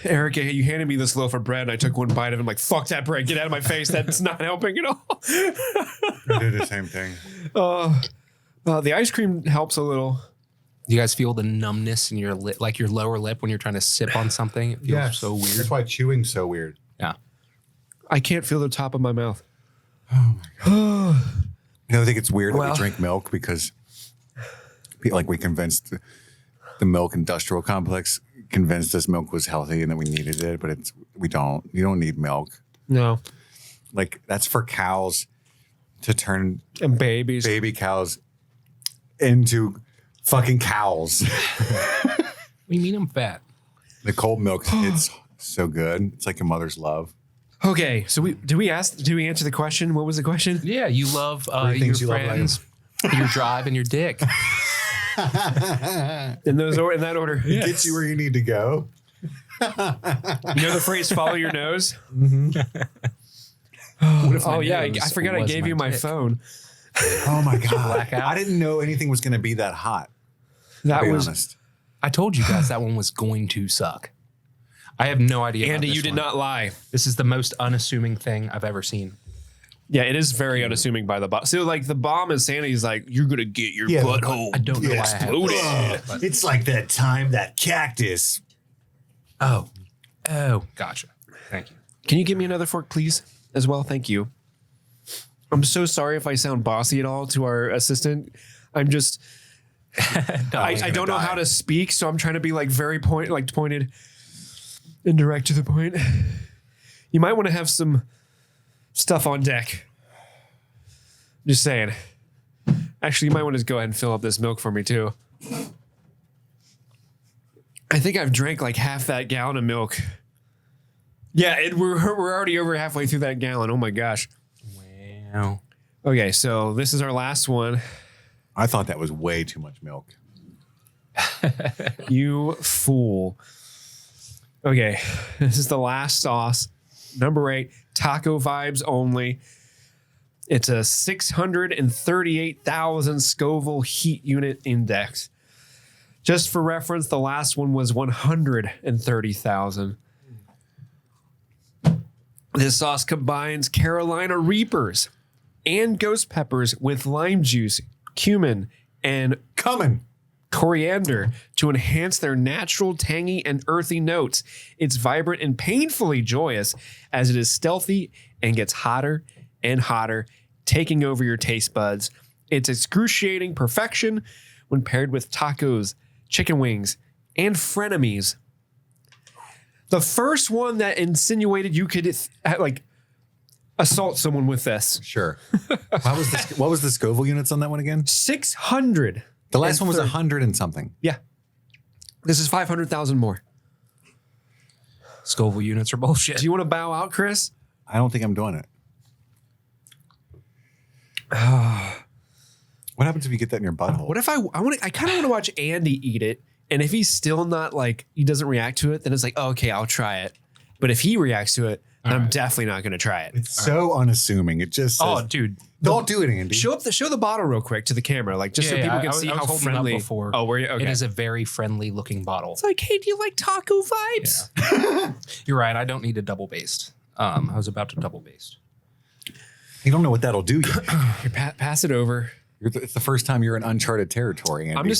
Eric, you handed me this loaf of bread and I took one bite of it. I'm like, fuck that bread. Get out of my face. That's not helping at all. I did the same thing. The ice cream helps a little. You guys feel the numbness in your lip, like your lower lip when you're trying to sip on something? It feels so weird. That's why chewing's so weird. Yeah. I can't feel the top of my mouth. Oh my God. I think it's weird that we drink milk because like we convinced the milk industrial complex convinced us milk was healthy and that we needed it, but you don't need milk. No. Like that's for cows to turn And babies. baby cows into fucking cows. What do you mean I'm fat? The cold milk, it's so good. It's like a mother's love. Okay, so did we answer the question? What was the question? Yeah, you love your things you love about friends, your drive, and your dick. In that order. It gets you where you need to go. You know the phrase "follow your nose." Oh yeah, I forgot I gave you my phone. Oh my God. Blackout? I didn't know anything was going to be that hot. That To be was honest. I told you guys that one was going to suck. I have no idea. Andy. about this You did one. not lie. This is the most unassuming thing I've ever seen. Yeah, it is very unassuming by the bomb. So like the bomb is Sandy's like, you're gonna get your butthole. I don't know why I have exploded. this, It's like that time that cactus. Oh, gotcha. Thank you. Can you give me another fork, please? As well, thank you. I'm so sorry if I sound bossy at all to our assistant. I'm just I don't know how to speak, so I'm trying to be like very pointed and direct to the point. You might want to have some stuff on deck. Just saying. Actually, you might want to go ahead and fill up this milk for me too. I think I've drank like half that gallon of milk. Yeah, we're already over halfway through that gallon. Oh my gosh. Wow. Okay, so this is our last one. I thought that was way too much milk. You fool. Okay, this is the last sauce. Number 8, taco vibes only. It's a 638,000 Scoville heat unit index. Just for reference, the last one was 130,000. This sauce combines Carolina Reapers and ghost peppers with lime juice, cumin, and coriander to enhance their natural tangy and earthy notes. It's vibrant and painfully joyous as it is stealthy and gets hotter and hotter, taking over your taste buds. It's excruciating perfection when paired with tacos, chicken wings, and frenemies. The first one that insinuated you could assault someone with this. Sure. What was the Scoville units on that one again? 600. The last one was 100 and something. Yeah. This is 500,000 more. Scoville units are bullshit. Do you want to bow out, Chris? I don't think I'm doing it. What happens if you get that in your butthole? What if I kind of want to watch Andy eat it, and if he's still not he doesn't react to it, then it's like, oh, okay, I'll try it. But if he reacts to it, then I'm definitely not going to try it. It's so unassuming. It just says, Dude. don't do it, Andy. Show the bottle real quick to the camera, so people can see I was how holding it up friendly. before. Oh, were you? Okay. It is a very friendly looking bottle. It's like, hey, do you like taco vibes? Yeah. You're right. I don't need a double based. I was about to double based. You don't know what that'll do yet. Here, pass it over. It's the first time you're in uncharted territory, Andy. Big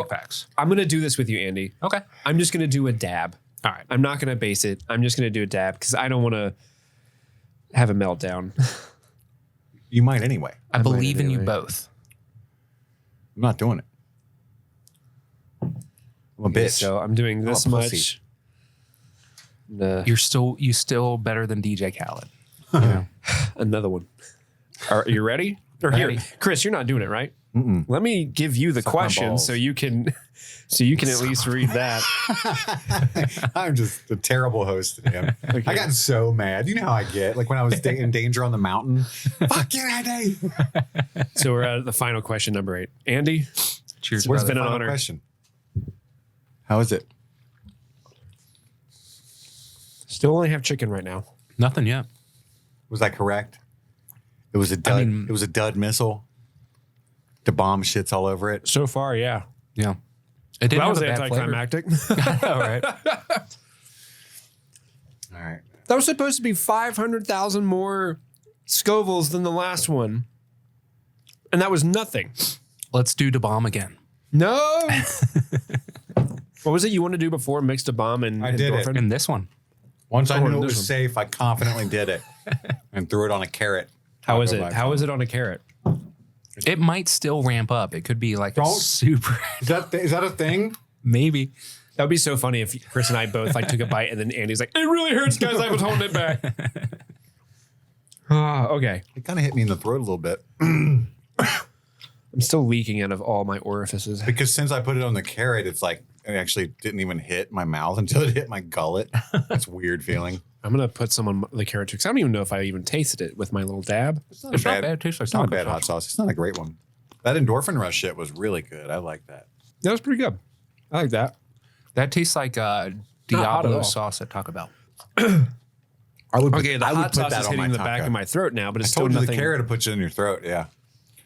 facts. I'm going to do this with you, Andy. Okay. I'm just going to do a dab. All right. I'm not going to base it. I'm just going to do a dab because I don't want to have a meltdown. You might anyway. I believe in you anyway. both. I'm not doing it. I'm a bitch. So I'm doing this a pussy. much. You still better than DJ Khaled. Another one. Are you ready? Or Ready. here, Chris, you're not doing it, right? Mm-mm. Let me give you the Suck my question balls. so you can at least read that. I'm just a terrible host today. I got so mad. You know how I get. Like when I was in danger on the mountain. Fuck you, Andy. So we're at the final question, number 8. Andy, Cheers, Where's brother. been an Final honor. question. How is it? Still only have chicken right now. Nothing yet. Was I correct? It was a dud. mean- It was a dud missile. The bomb shits all over it. So far, yeah. Yeah. It didn't That have was a bad flavor. anticlimactic. All right. All right. That was supposed to be 500,000 more Scovilles than the last one. And that was nothing. Let's do the bomb again. No. What was it you wanted to do before? Mixed a bomb and I did it. endorphin? And this one. Once I Oh, knew it this was one. safe, I confidently did it and threw it on a carrot. How is Taco it? Bell. How is it on a carrot? It might still ramp up. It could be like Don't- super. Is that a thing? Maybe. That would be so funny if Chris and I both like took a bite and then Andy's like, "It really hurts, guys. I was holding it back." Okay. It kind of hit me in the throat a little bit I'm still leaking out of all my orifices. because since I put it on the carrot, it's like it actually didn't even hit my mouth until it hit my gullet. It's a weird feeling. I'm going to put some on the carrot too, because I don't even know if I even tasted it with my little dab. It's not It's not bad. It tastes like It's not a taco bad sauce. hot sauce. It's not a great one. That endorphin rush shit was really good. I like that. That was pretty good. I like that. That tastes like hot at Diablo all. sauce at Taco Bell. I would Okay, the hot sauce is hitting the back of my throat now, but I it's still told you nothing. the carrot to put you in your throat. Yeah.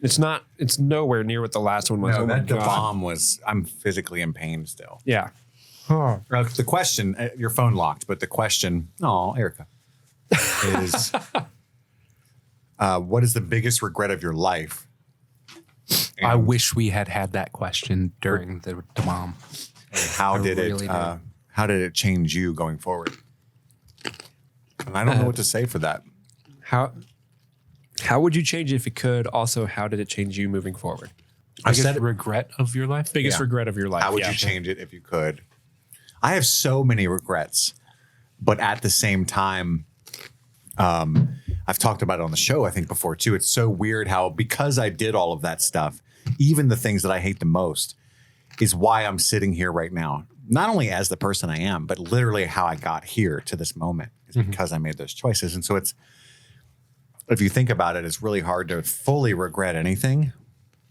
It's not. It's nowhere near what the last one was. No, Oh my that the God. bomb was. I'm physically in pain still. Yeah. The question, your phone locked, but the question, oh, Erica, is what is the biggest regret of your life? I And wish we had had that question during the bomb. how I did really it? do. How did it change you going forward? And I don't know what to say for that. How would you change it if you could? Also, how did it change you moving forward? I Biggest said, regret of your life? Biggest Yeah. regret of your life. how would Yeah. you change it if you could? I have so many regrets, but at the same time, I've talked about it on the show, I think before too. It's so weird how, because I did all of that stuff, even the things that I hate the most is why I'm sitting here right now. Not only as the person I am, but literally how I got here to this moment is because I made those choices. And so it's, if you think about it, it's really hard to fully regret anything,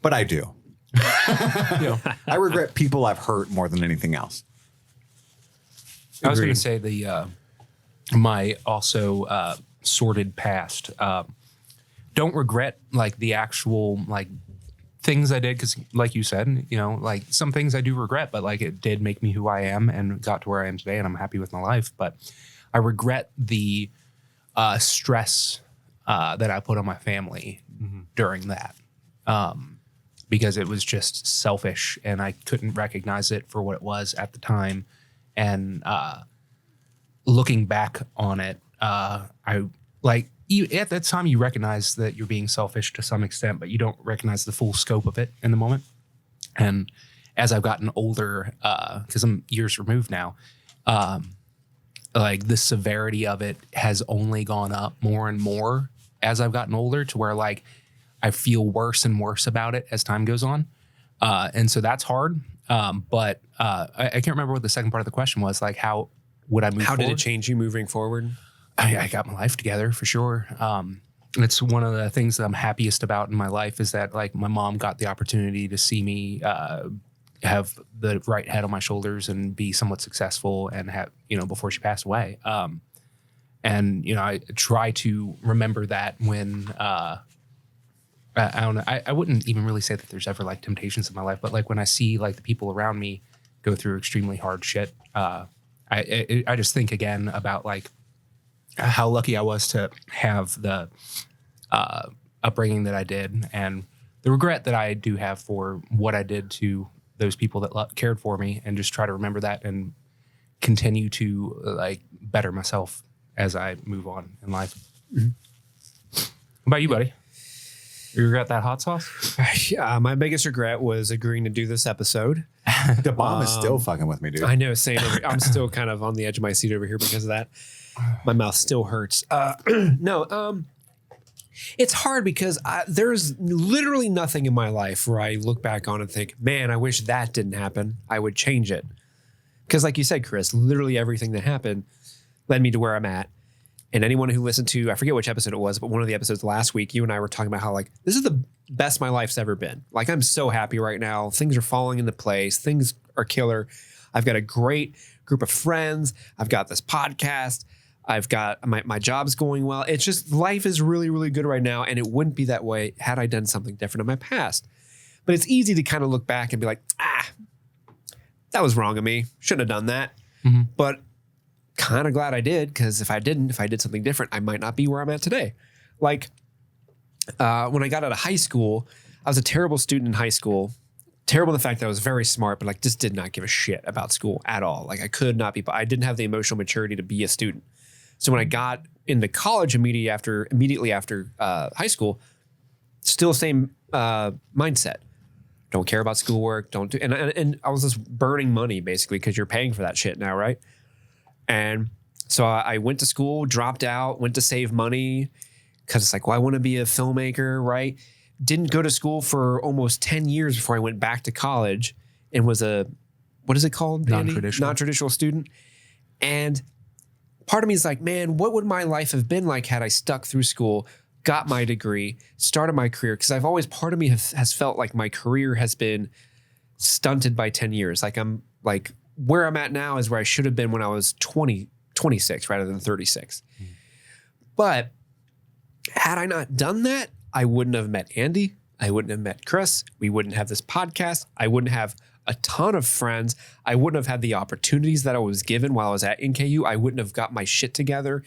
but I do. I regret people I've hurt more than anything else. I was going Agreed. to say the my also sordid past. Don't regret like the actual like things I did because, like you said, you know, like some things I do regret, but like it did make me who I am and got to where I am today, and I'm happy with my life. But I regret the stress that I put on my family during that. Because it was just selfish and I couldn't recognize it for what it was at the time. And looking back on it, I like at that time you recognize that you're being selfish to some extent, but you don't recognize the full scope of it in the moment. And as I've gotten older, because I'm years removed now, like the severity of it has only gone up more and more as I've gotten older, to where like I feel worse and worse about it as time goes on. And so that's hard. But I can't remember what the second part of the question was. Like, how would I move How forward? did it change you moving forward? I got my life together for sure. It's one of the things that I'm happiest about in my life is that like my mom got the opportunity to see me have the right head on my shoulders and be somewhat successful and have, you know, before she passed away. And, you know, I try to remember that when, I don't know. I wouldn't even really say that there's ever like temptations in my life, but like when I see like the people around me go through extremely hard shit, I just think again about like how lucky I was to have the upbringing that I did, and the regret that I do have for what I did to those people that cared for me, and just try to remember that and continue to like better myself as I move on in life. What about you, buddy? You regret that hot sauce? My biggest regret was agreeing to do this episode. The bomb is still fucking with me, dude. I know, same. I'm still kind of on the edge of my seat over here because of that. My mouth still hurts. It's hard because there's literally nothing in my life where I look back on and think, man, I wish that didn't happen. I would change it. Because like you said, Chris, literally everything that happened led me to where I'm at. And anyone who listened to, I forget which episode it was, but one of the episodes last week, you and I were talking about how like, this is the best my life's ever been. Like, I'm so happy right now. Things are falling into place. Things are killer. I've got a great group of friends. I've got this podcast. I've got my job's going well. It's just life is really, really good right now. And it wouldn't be that way had I done something different in my past. But it's easy to kind of look back and be like, that was wrong of me. Shouldn't have done that. Mm-hmm. But kind of glad I did, because if I did something different, I might not be where I'm at today. Like when I got out of high school, I was a terrible student in high school. Terrible in the fact that I was very smart, but like just did not give a shit about school at all. Like I could not be, I didn't have the emotional maturity to be a student. So when I got into college immediately after high school, still same mindset. Don't care about schoolwork. Don't do, and I was just burning money basically because you're paying for that shit now, right? And so I went to school, dropped out, went to save money because it's like, well, I want to be a filmmaker, right? Didn't go to school for almost 10 years before I went back to college and was what is it called? Non-traditional student. And part of me is like, man, what would my life have been like had I stuck through school, got my degree, started my career? Because I've always, part of me has felt like my career has been stunted by 10 years. Like I'm like, where I'm at now is where I should have been when I was 26 rather than 36. Mm. But had I not done that, I wouldn't have met Andy. I wouldn't have met Chris. We wouldn't have this podcast. I wouldn't have a ton of friends. I wouldn't have had the opportunities that I was given while I was at NKU. I wouldn't have got my shit together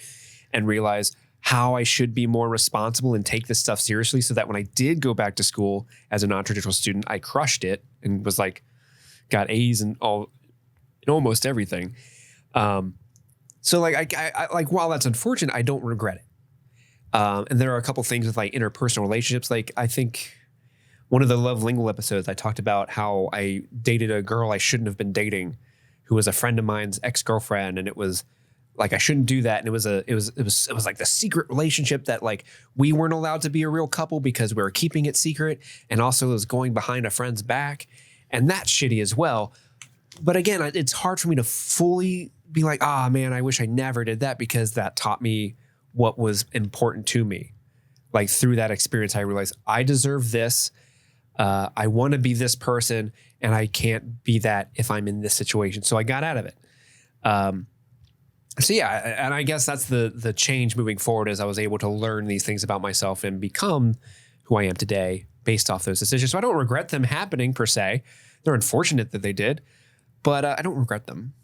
and realized how I should be more responsible and take this stuff seriously, so that when I did go back to school as a non-traditional student, I crushed it and was like, got A's and almost everything. So like, I like, while that's unfortunate, I don't regret it. And there are a couple things with like interpersonal relationships. Like I think one of the Love Lingual episodes, I talked about how I dated a girl I shouldn't have been dating, who was a friend of mine's ex-girlfriend. And it was like, I shouldn't do that. And it was like the secret relationship that like we weren't allowed to be a real couple because we were keeping it secret. And also it was going behind a friend's back. And that's shitty as well. But again, it's hard for me to fully be like, man, I wish I never did that, because that taught me what was important to me. Like through that experience, I realized I deserve this. I want to be this person, and I can't be that if I'm in this situation. So I got out of it. So yeah, and I guess that's the change moving forward, as I was able to learn these things about myself and become who I am today based off those decisions. So I don't regret them happening per se. They're unfortunate that they did, but I don't regret them.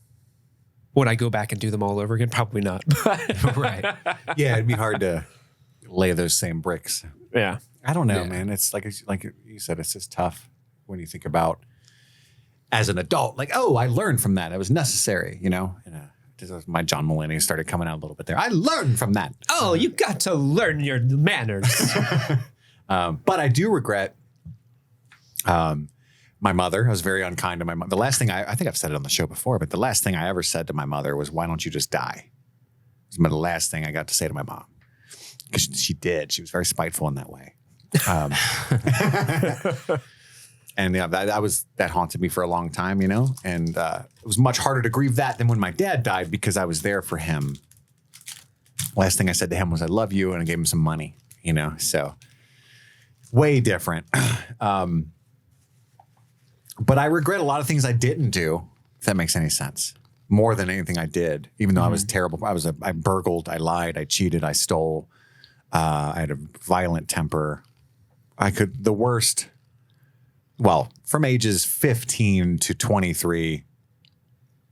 Would I go back and do them all over again? Probably not. Right. Yeah, it'd be hard to lay those same bricks. Yeah. I don't know, man. It's like you said, it's just tough when you think about as an adult, like, oh, I learned from that. It was necessary, you know? And, my John Mulaney started coming out a little bit there. I learned from that. Oh, you got to learn your manners. But I do regret my mother. I was very unkind to my mother. The last thing I think I've said it on the show before, but the last thing I ever said to my mother was, why don't you just die? It was the last thing I got to say to my mom. Because she did. She was very spiteful in that way. And yeah, that haunted me for a long time, you know? And it was much harder to grieve that than when my dad died, because I was there for him. Last thing I said to him was, I love you, and I gave him some money, you know? So way different. But I regret a lot of things I didn't do, if that makes any sense. More than anything I did, even though I was terrible. I burgled, I lied, I cheated, I stole. I had a violent temper. The worst, well, from ages 15 to 23,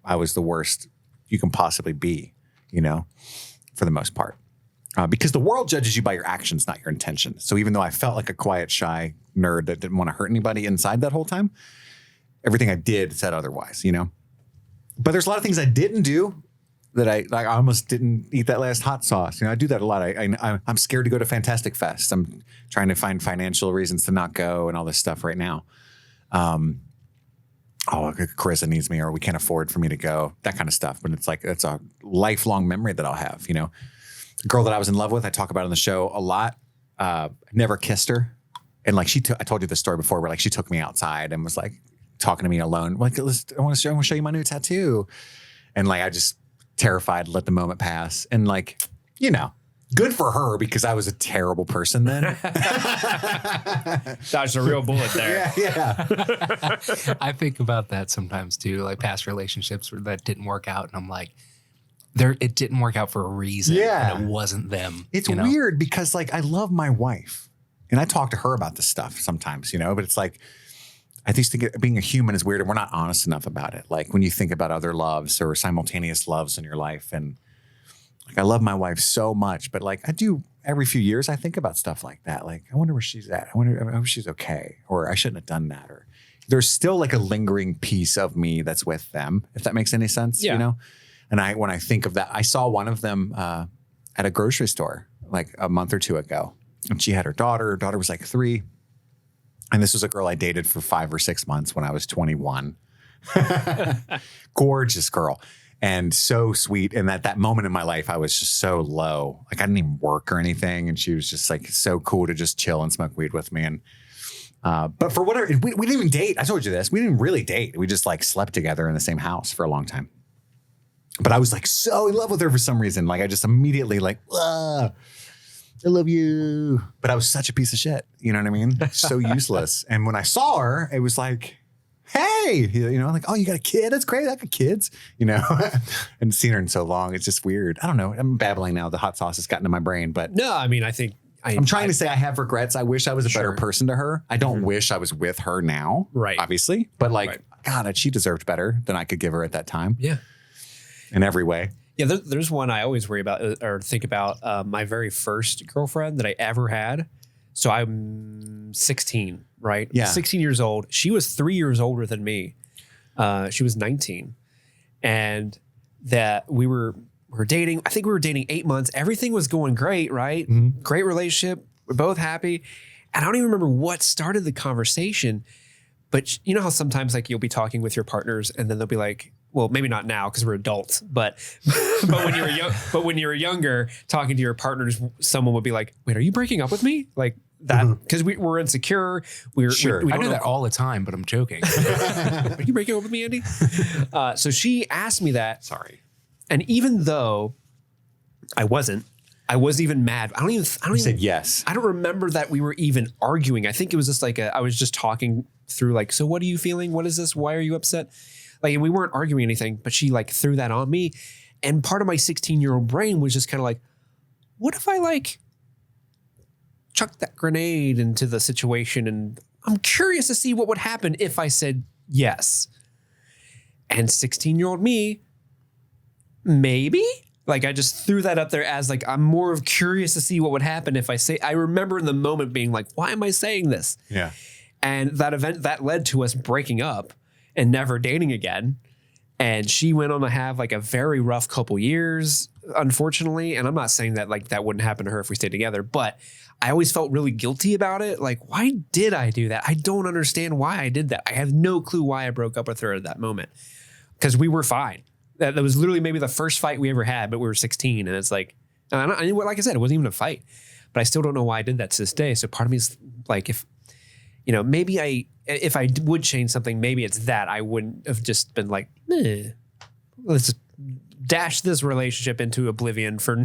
I was the worst you can possibly be, you know, for the most part. Because the world judges you by your actions, not your intentions. So even though I felt like a quiet, shy nerd that didn't want to hurt anybody inside that whole time, everything I did said otherwise, you know? But there's a lot of things I didn't do that I almost didn't eat that last hot sauce. You know, I do that a lot. I'm scared to go to Fantastic Fest. I'm trying to find financial reasons to not go and all this stuff right now. Carissa needs me, or we can't afford for me to go, that kind of stuff. But it's like, it's a lifelong memory that I'll have, you know? The girl that I was in love with, I talk about on the show a lot. never kissed her. And like I told you this story before where like she took me outside and was like talking to me alone. Like, I want to show you my new tattoo. And like, I just terrified, let the moment pass. And like, good for her because I was a terrible person then. Dodged a real bullet there. Yeah. I think about that sometimes too, like past relationships that didn't work out. And I'm like, it didn't work out for a reason. Yeah. And it wasn't them. It's weird because like I love my wife and I talk to her about this stuff sometimes, but it's like, I just think being a human is weird and we're not honest enough about it. Like when you think about other loves or simultaneous loves in your life, and like I love my wife so much, but like I do every few years, I think about stuff like that. Like I wonder where she's at. I hope she's okay, or I shouldn't have done that. Or there's still like a lingering piece of me that's with them, if that makes any sense, And when I think of that, I saw one of them at a grocery store like a month or two ago, and she had her daughter. Her daughter was like 3. And this was a girl I dated for 5 or 6 months when I was 21. Gorgeous girl. And so sweet. And at that moment in my life, I was just so low. Like I didn't even work or anything. And she was just like so cool to just chill and smoke weed with me. And but for whatever, we didn't even date. I told you this. We didn't really date. We just like slept together in the same house for a long time. But I was like so in love with her for some reason. Like I just immediately like, I love you. But I was such a piece of shit. You know what I mean? So useless. And when I saw her, it was like, hey, like, oh, you got a kid? That's great. I got kids, and seen her in so long. It's just weird. I don't know. I'm babbling now. The hot sauce has gotten to my brain, but No, I mean, I think I'm trying to say I have regrets. I wish I was a better person to her. I don't wish I was with her now. Right. Obviously. But like, God, she deserved better than I could give her at that time. Yeah. In every way. Yeah, there's one I always worry about or think about. My very first girlfriend that I ever had. So I'm 16, right? Yeah. 16 years old. She was 3 years older than me. She was 19. And that we were dating. I think we were dating 8 months. Everything was going great, right? Mm-hmm. Great relationship. We're both happy. And I don't even remember what started the conversation. But you know how sometimes like you'll be talking with your partners and then they'll be like, well, maybe not now because we're adults, but when you were younger, talking to your partners, someone would be like, "Wait, are you breaking up with me?" Like that because we're insecure. We I do that all the time, but I'm joking. Are you breaking up with me, Andy? So she asked me that. Sorry. And even though I wasn't even mad. I don't even said yes. I don't remember that we were even arguing. I think it was just like I was just talking through like, so what are you feeling? What is this? Why are you upset? Like, and we weren't arguing anything, but she like threw that on me. And part of my 16-year-old brain was just kind of like, what if I like chucked that grenade into the situation? And I'm curious to see what would happen if I said yes. And 16-year-old me, maybe? Like I just threw that up there as like, I'm more of curious to see what would happen if I say, I remember in the moment being like, why am I saying this? Yeah. And that event that led to us breaking up and never dating again. And she went on to have like a very rough couple years, unfortunately. And I'm not saying that like that wouldn't happen to her if we stayed together, but I always felt really guilty about it. Like, why did I do that? I don't understand why I did that. I have no clue why I broke up with her at that moment because we were fine. That was literally maybe the first fight we ever had, but we were 16. And it's like, like I said, it wasn't even a fight, but I still don't know why I did that to this day. So part of me is like, if I would change something, maybe it's that I wouldn't have just been like, let's dash this relationship into oblivion for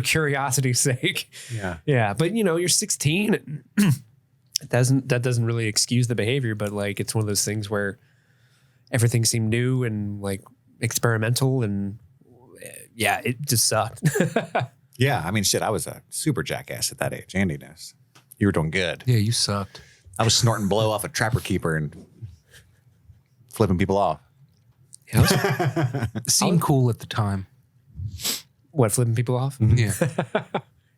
curiosity's sake. Yeah. Yeah. But you're 16. That doesn't really excuse the behavior, but like, it's one of those things where everything seemed new and like experimental and yeah, it just sucked. Yeah. I mean, shit, I was a super jackass at that age. Andy knows. You were doing good. Yeah, you sucked. I was snorting blow off a trapper keeper and flipping people off. It seemed cool at the time. What, flipping people off? Yeah.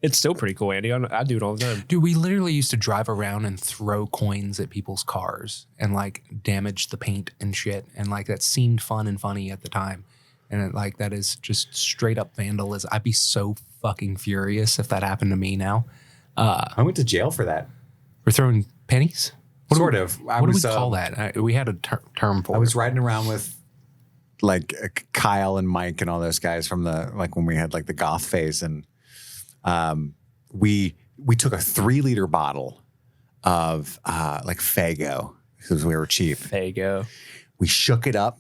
It's still pretty cool, Andy. I do it all the time. Dude, we literally used to drive around and throw coins at people's cars and like damage the paint and shit. And like that seemed fun and funny at the time. And like that is just straight up vandalism. I'd be so fucking furious if that happened to me now. I went to jail for that. We're throwing pennies? What do we call that? We had a term for it. I was riding around with like Kyle and Mike and all those guys from the, like when we had like the goth phase, and we we took a 3-liter bottle of like Faygo because we were cheap. Faygo. We shook it up.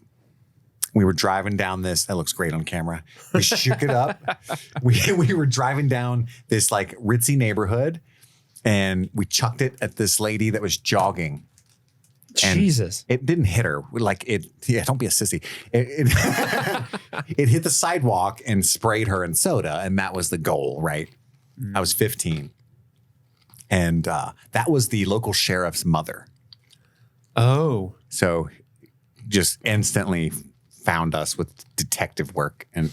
We were driving down this. That looks great on camera. We shook it up. We were driving down this like ritzy neighborhood, and we chucked it at this lady that was jogging. And Jesus. it didn't hit her. Like it. Yeah, don't be a sissy. It it hit the sidewalk and sprayed her in soda, and that was the goal, right? I was 15, and that was the local sheriff's mother. Oh. So just instantly found us with detective work, and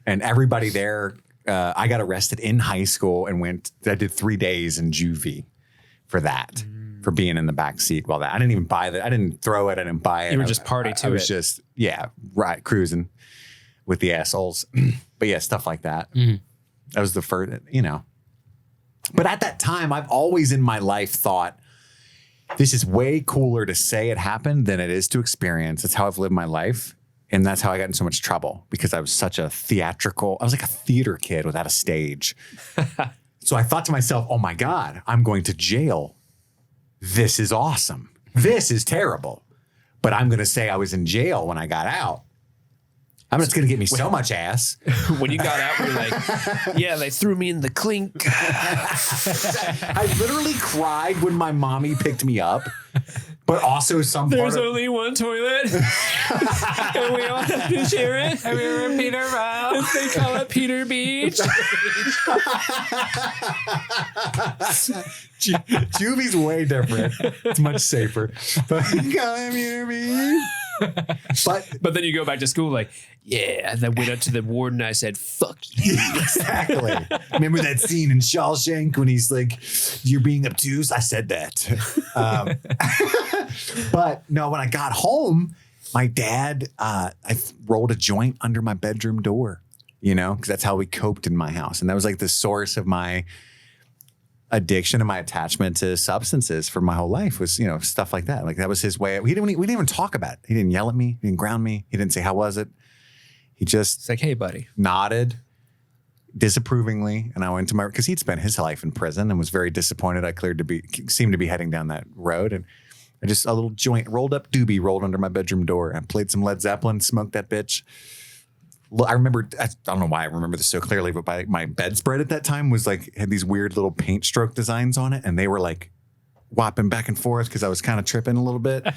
and everybody there. I got arrested in high school and I did 3 days in juvie for that, for being in the back seat while that. I didn't even buy that. I didn't throw it. I didn't buy it. You were just party to I was it. just, right, cruising with the assholes. But yeah, stuff like that. That was the first, But at that time, I've always in my life thought, this is way cooler to say it happened than it is to experience. That's how I've lived my life. And that's how I got in so much trouble, because I was such a I was like a theater kid without a stage. So I thought to myself, oh my God, I'm going to jail. This is awesome. This is terrible. But I'm going to say I was in jail when I got out. I'm just going to get me so much ass. When you got out, you're like, yeah, they threw me in the clink. I literally cried when my mommy picked me up, but also There's only one toilet, and we all have to share it. Have you ever Peter Row? They call it Peter Beach. Juvie's way different. It's much safer. But But then you go back to school like, yeah. And I went up to the warden and I said, fuck you. Exactly. Remember that scene in Shawshank when he's like, you're being obtuse? I said that. But no, when I got home, my dad, I rolled a joint under my bedroom door, because that's how we coped in my house. And that was like the source of my addiction and my attachment to substances for my whole life was, stuff like that. Like that was his way. We didn't even talk about it. He didn't yell at me. He didn't ground me. He didn't say, how was it? He just It's like, hey, buddy. nodded disapprovingly. And I went to because he'd spent his life in prison and was very disappointed. I seemed to be heading down that road. And a little joint rolled up doobie rolled under my bedroom door. I played some Led Zeppelin, smoked that bitch. I don't know why I remember this so clearly, but my bedspread at that time was like, had these weird little paint stroke designs on it. And they were like whopping back and forth because I was kind of tripping a little bit.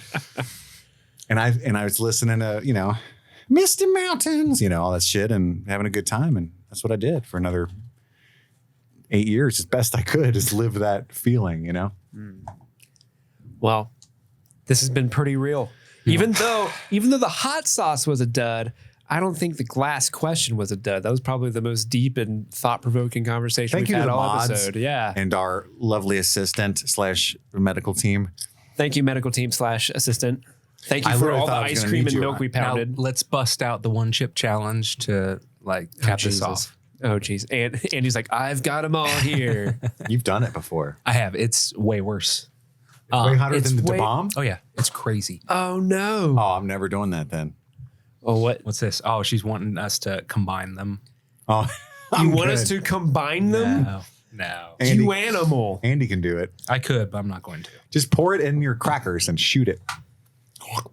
and I was listening to, Misty Mountains, all that shit and having a good time. And that's what I did for another 8 years as best I could, just live that feeling, Well, this has been pretty real. Even though the hot sauce was a dud, I don't think the glass question was a dud. That was probably the most deep and thought-provoking conversation Thank we've you had to the all mods episode. Yeah. and our lovely assistant / medical team. Thank you, medical team / assistant. Thank you I for literally all the thought I was ice gonna cream need and you. milk we Now, pounded. let's bust out the 1 chip challenge to cap this off. Oh, geez. And Andy's like, I've got them all here. You've done it before. I have. It's way worse. Way hotter it's than the way- bomb. Oh yeah, it's crazy. Oh, no. Oh, I'm never doing that then. Oh, what? What's this? Oh, she's wanting us to combine them. Oh, You want us to combine them? No. Andy, You animal. Andy can do it. I could, but I'm not going to. Just pour it in your crackers and shoot it.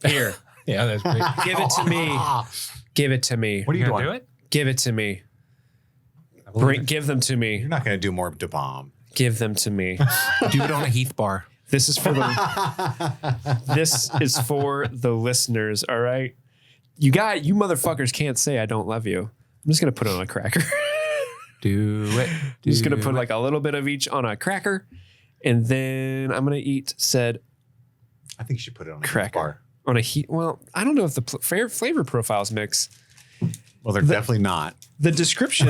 Here. Yeah, that's great. Give it to me. Give it to me. What are you You doing? gonna do it? Give it to me. I believe Give them to me. You're not going to do more of the bomb. Give them to me. it. Do it on a Heath bar. This is for the listeners, all right? You motherfuckers can't say I don't love you. I'm just gonna put it on a cracker. Do it. I'm just gonna put like a little bit of each on a cracker, and then I'm gonna eat said I think you should put it on a cracker bar. on a heat. Well, I don't know if the flavor profiles mix. Well, they're definitely not. The description,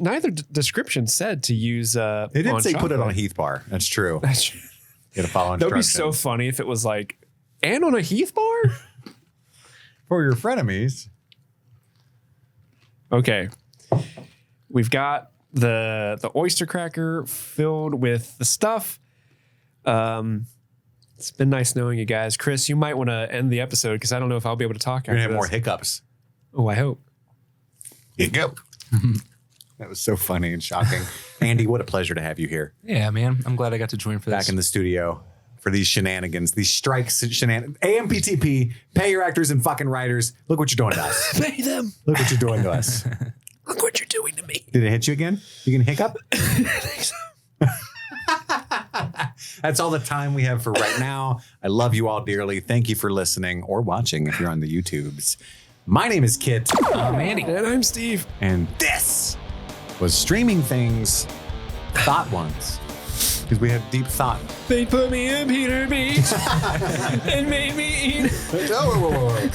neither description said to use. They didn't say put it on a Heath bar. That's true. That's true. You got to follow That would be instructions. so funny if it was like, and on a Heath bar? For your frenemies. Okay. We've got the oyster cracker filled with the stuff. It's been nice knowing you guys. Chris, you might want to end the episode because I don't know if I'll be able to talk You're going to after have more this. hiccups. Oh, I hope. Hiccup. That was so funny and shocking. Andy, what a pleasure to have you here Yeah, man. I'm glad I got to join for this. back in the studio for these shenanigans, these strikes shenanigans. AMPTP, pay your actors and fucking writers. Look what you're doing to us. Pay them. Look what you're doing to us. Look what you're doing to me. Did it hit you again? You can hiccup? That's all the time we have for right now. I love you all dearly. Thank you for listening or watching if you're on the YouTubes. My name is Kit. I'm Andy. And I'm Steve. And this was Streaming Things Thought Ones. Because we have deep thought. They put me in Peter Beach and made me eat. Whoa.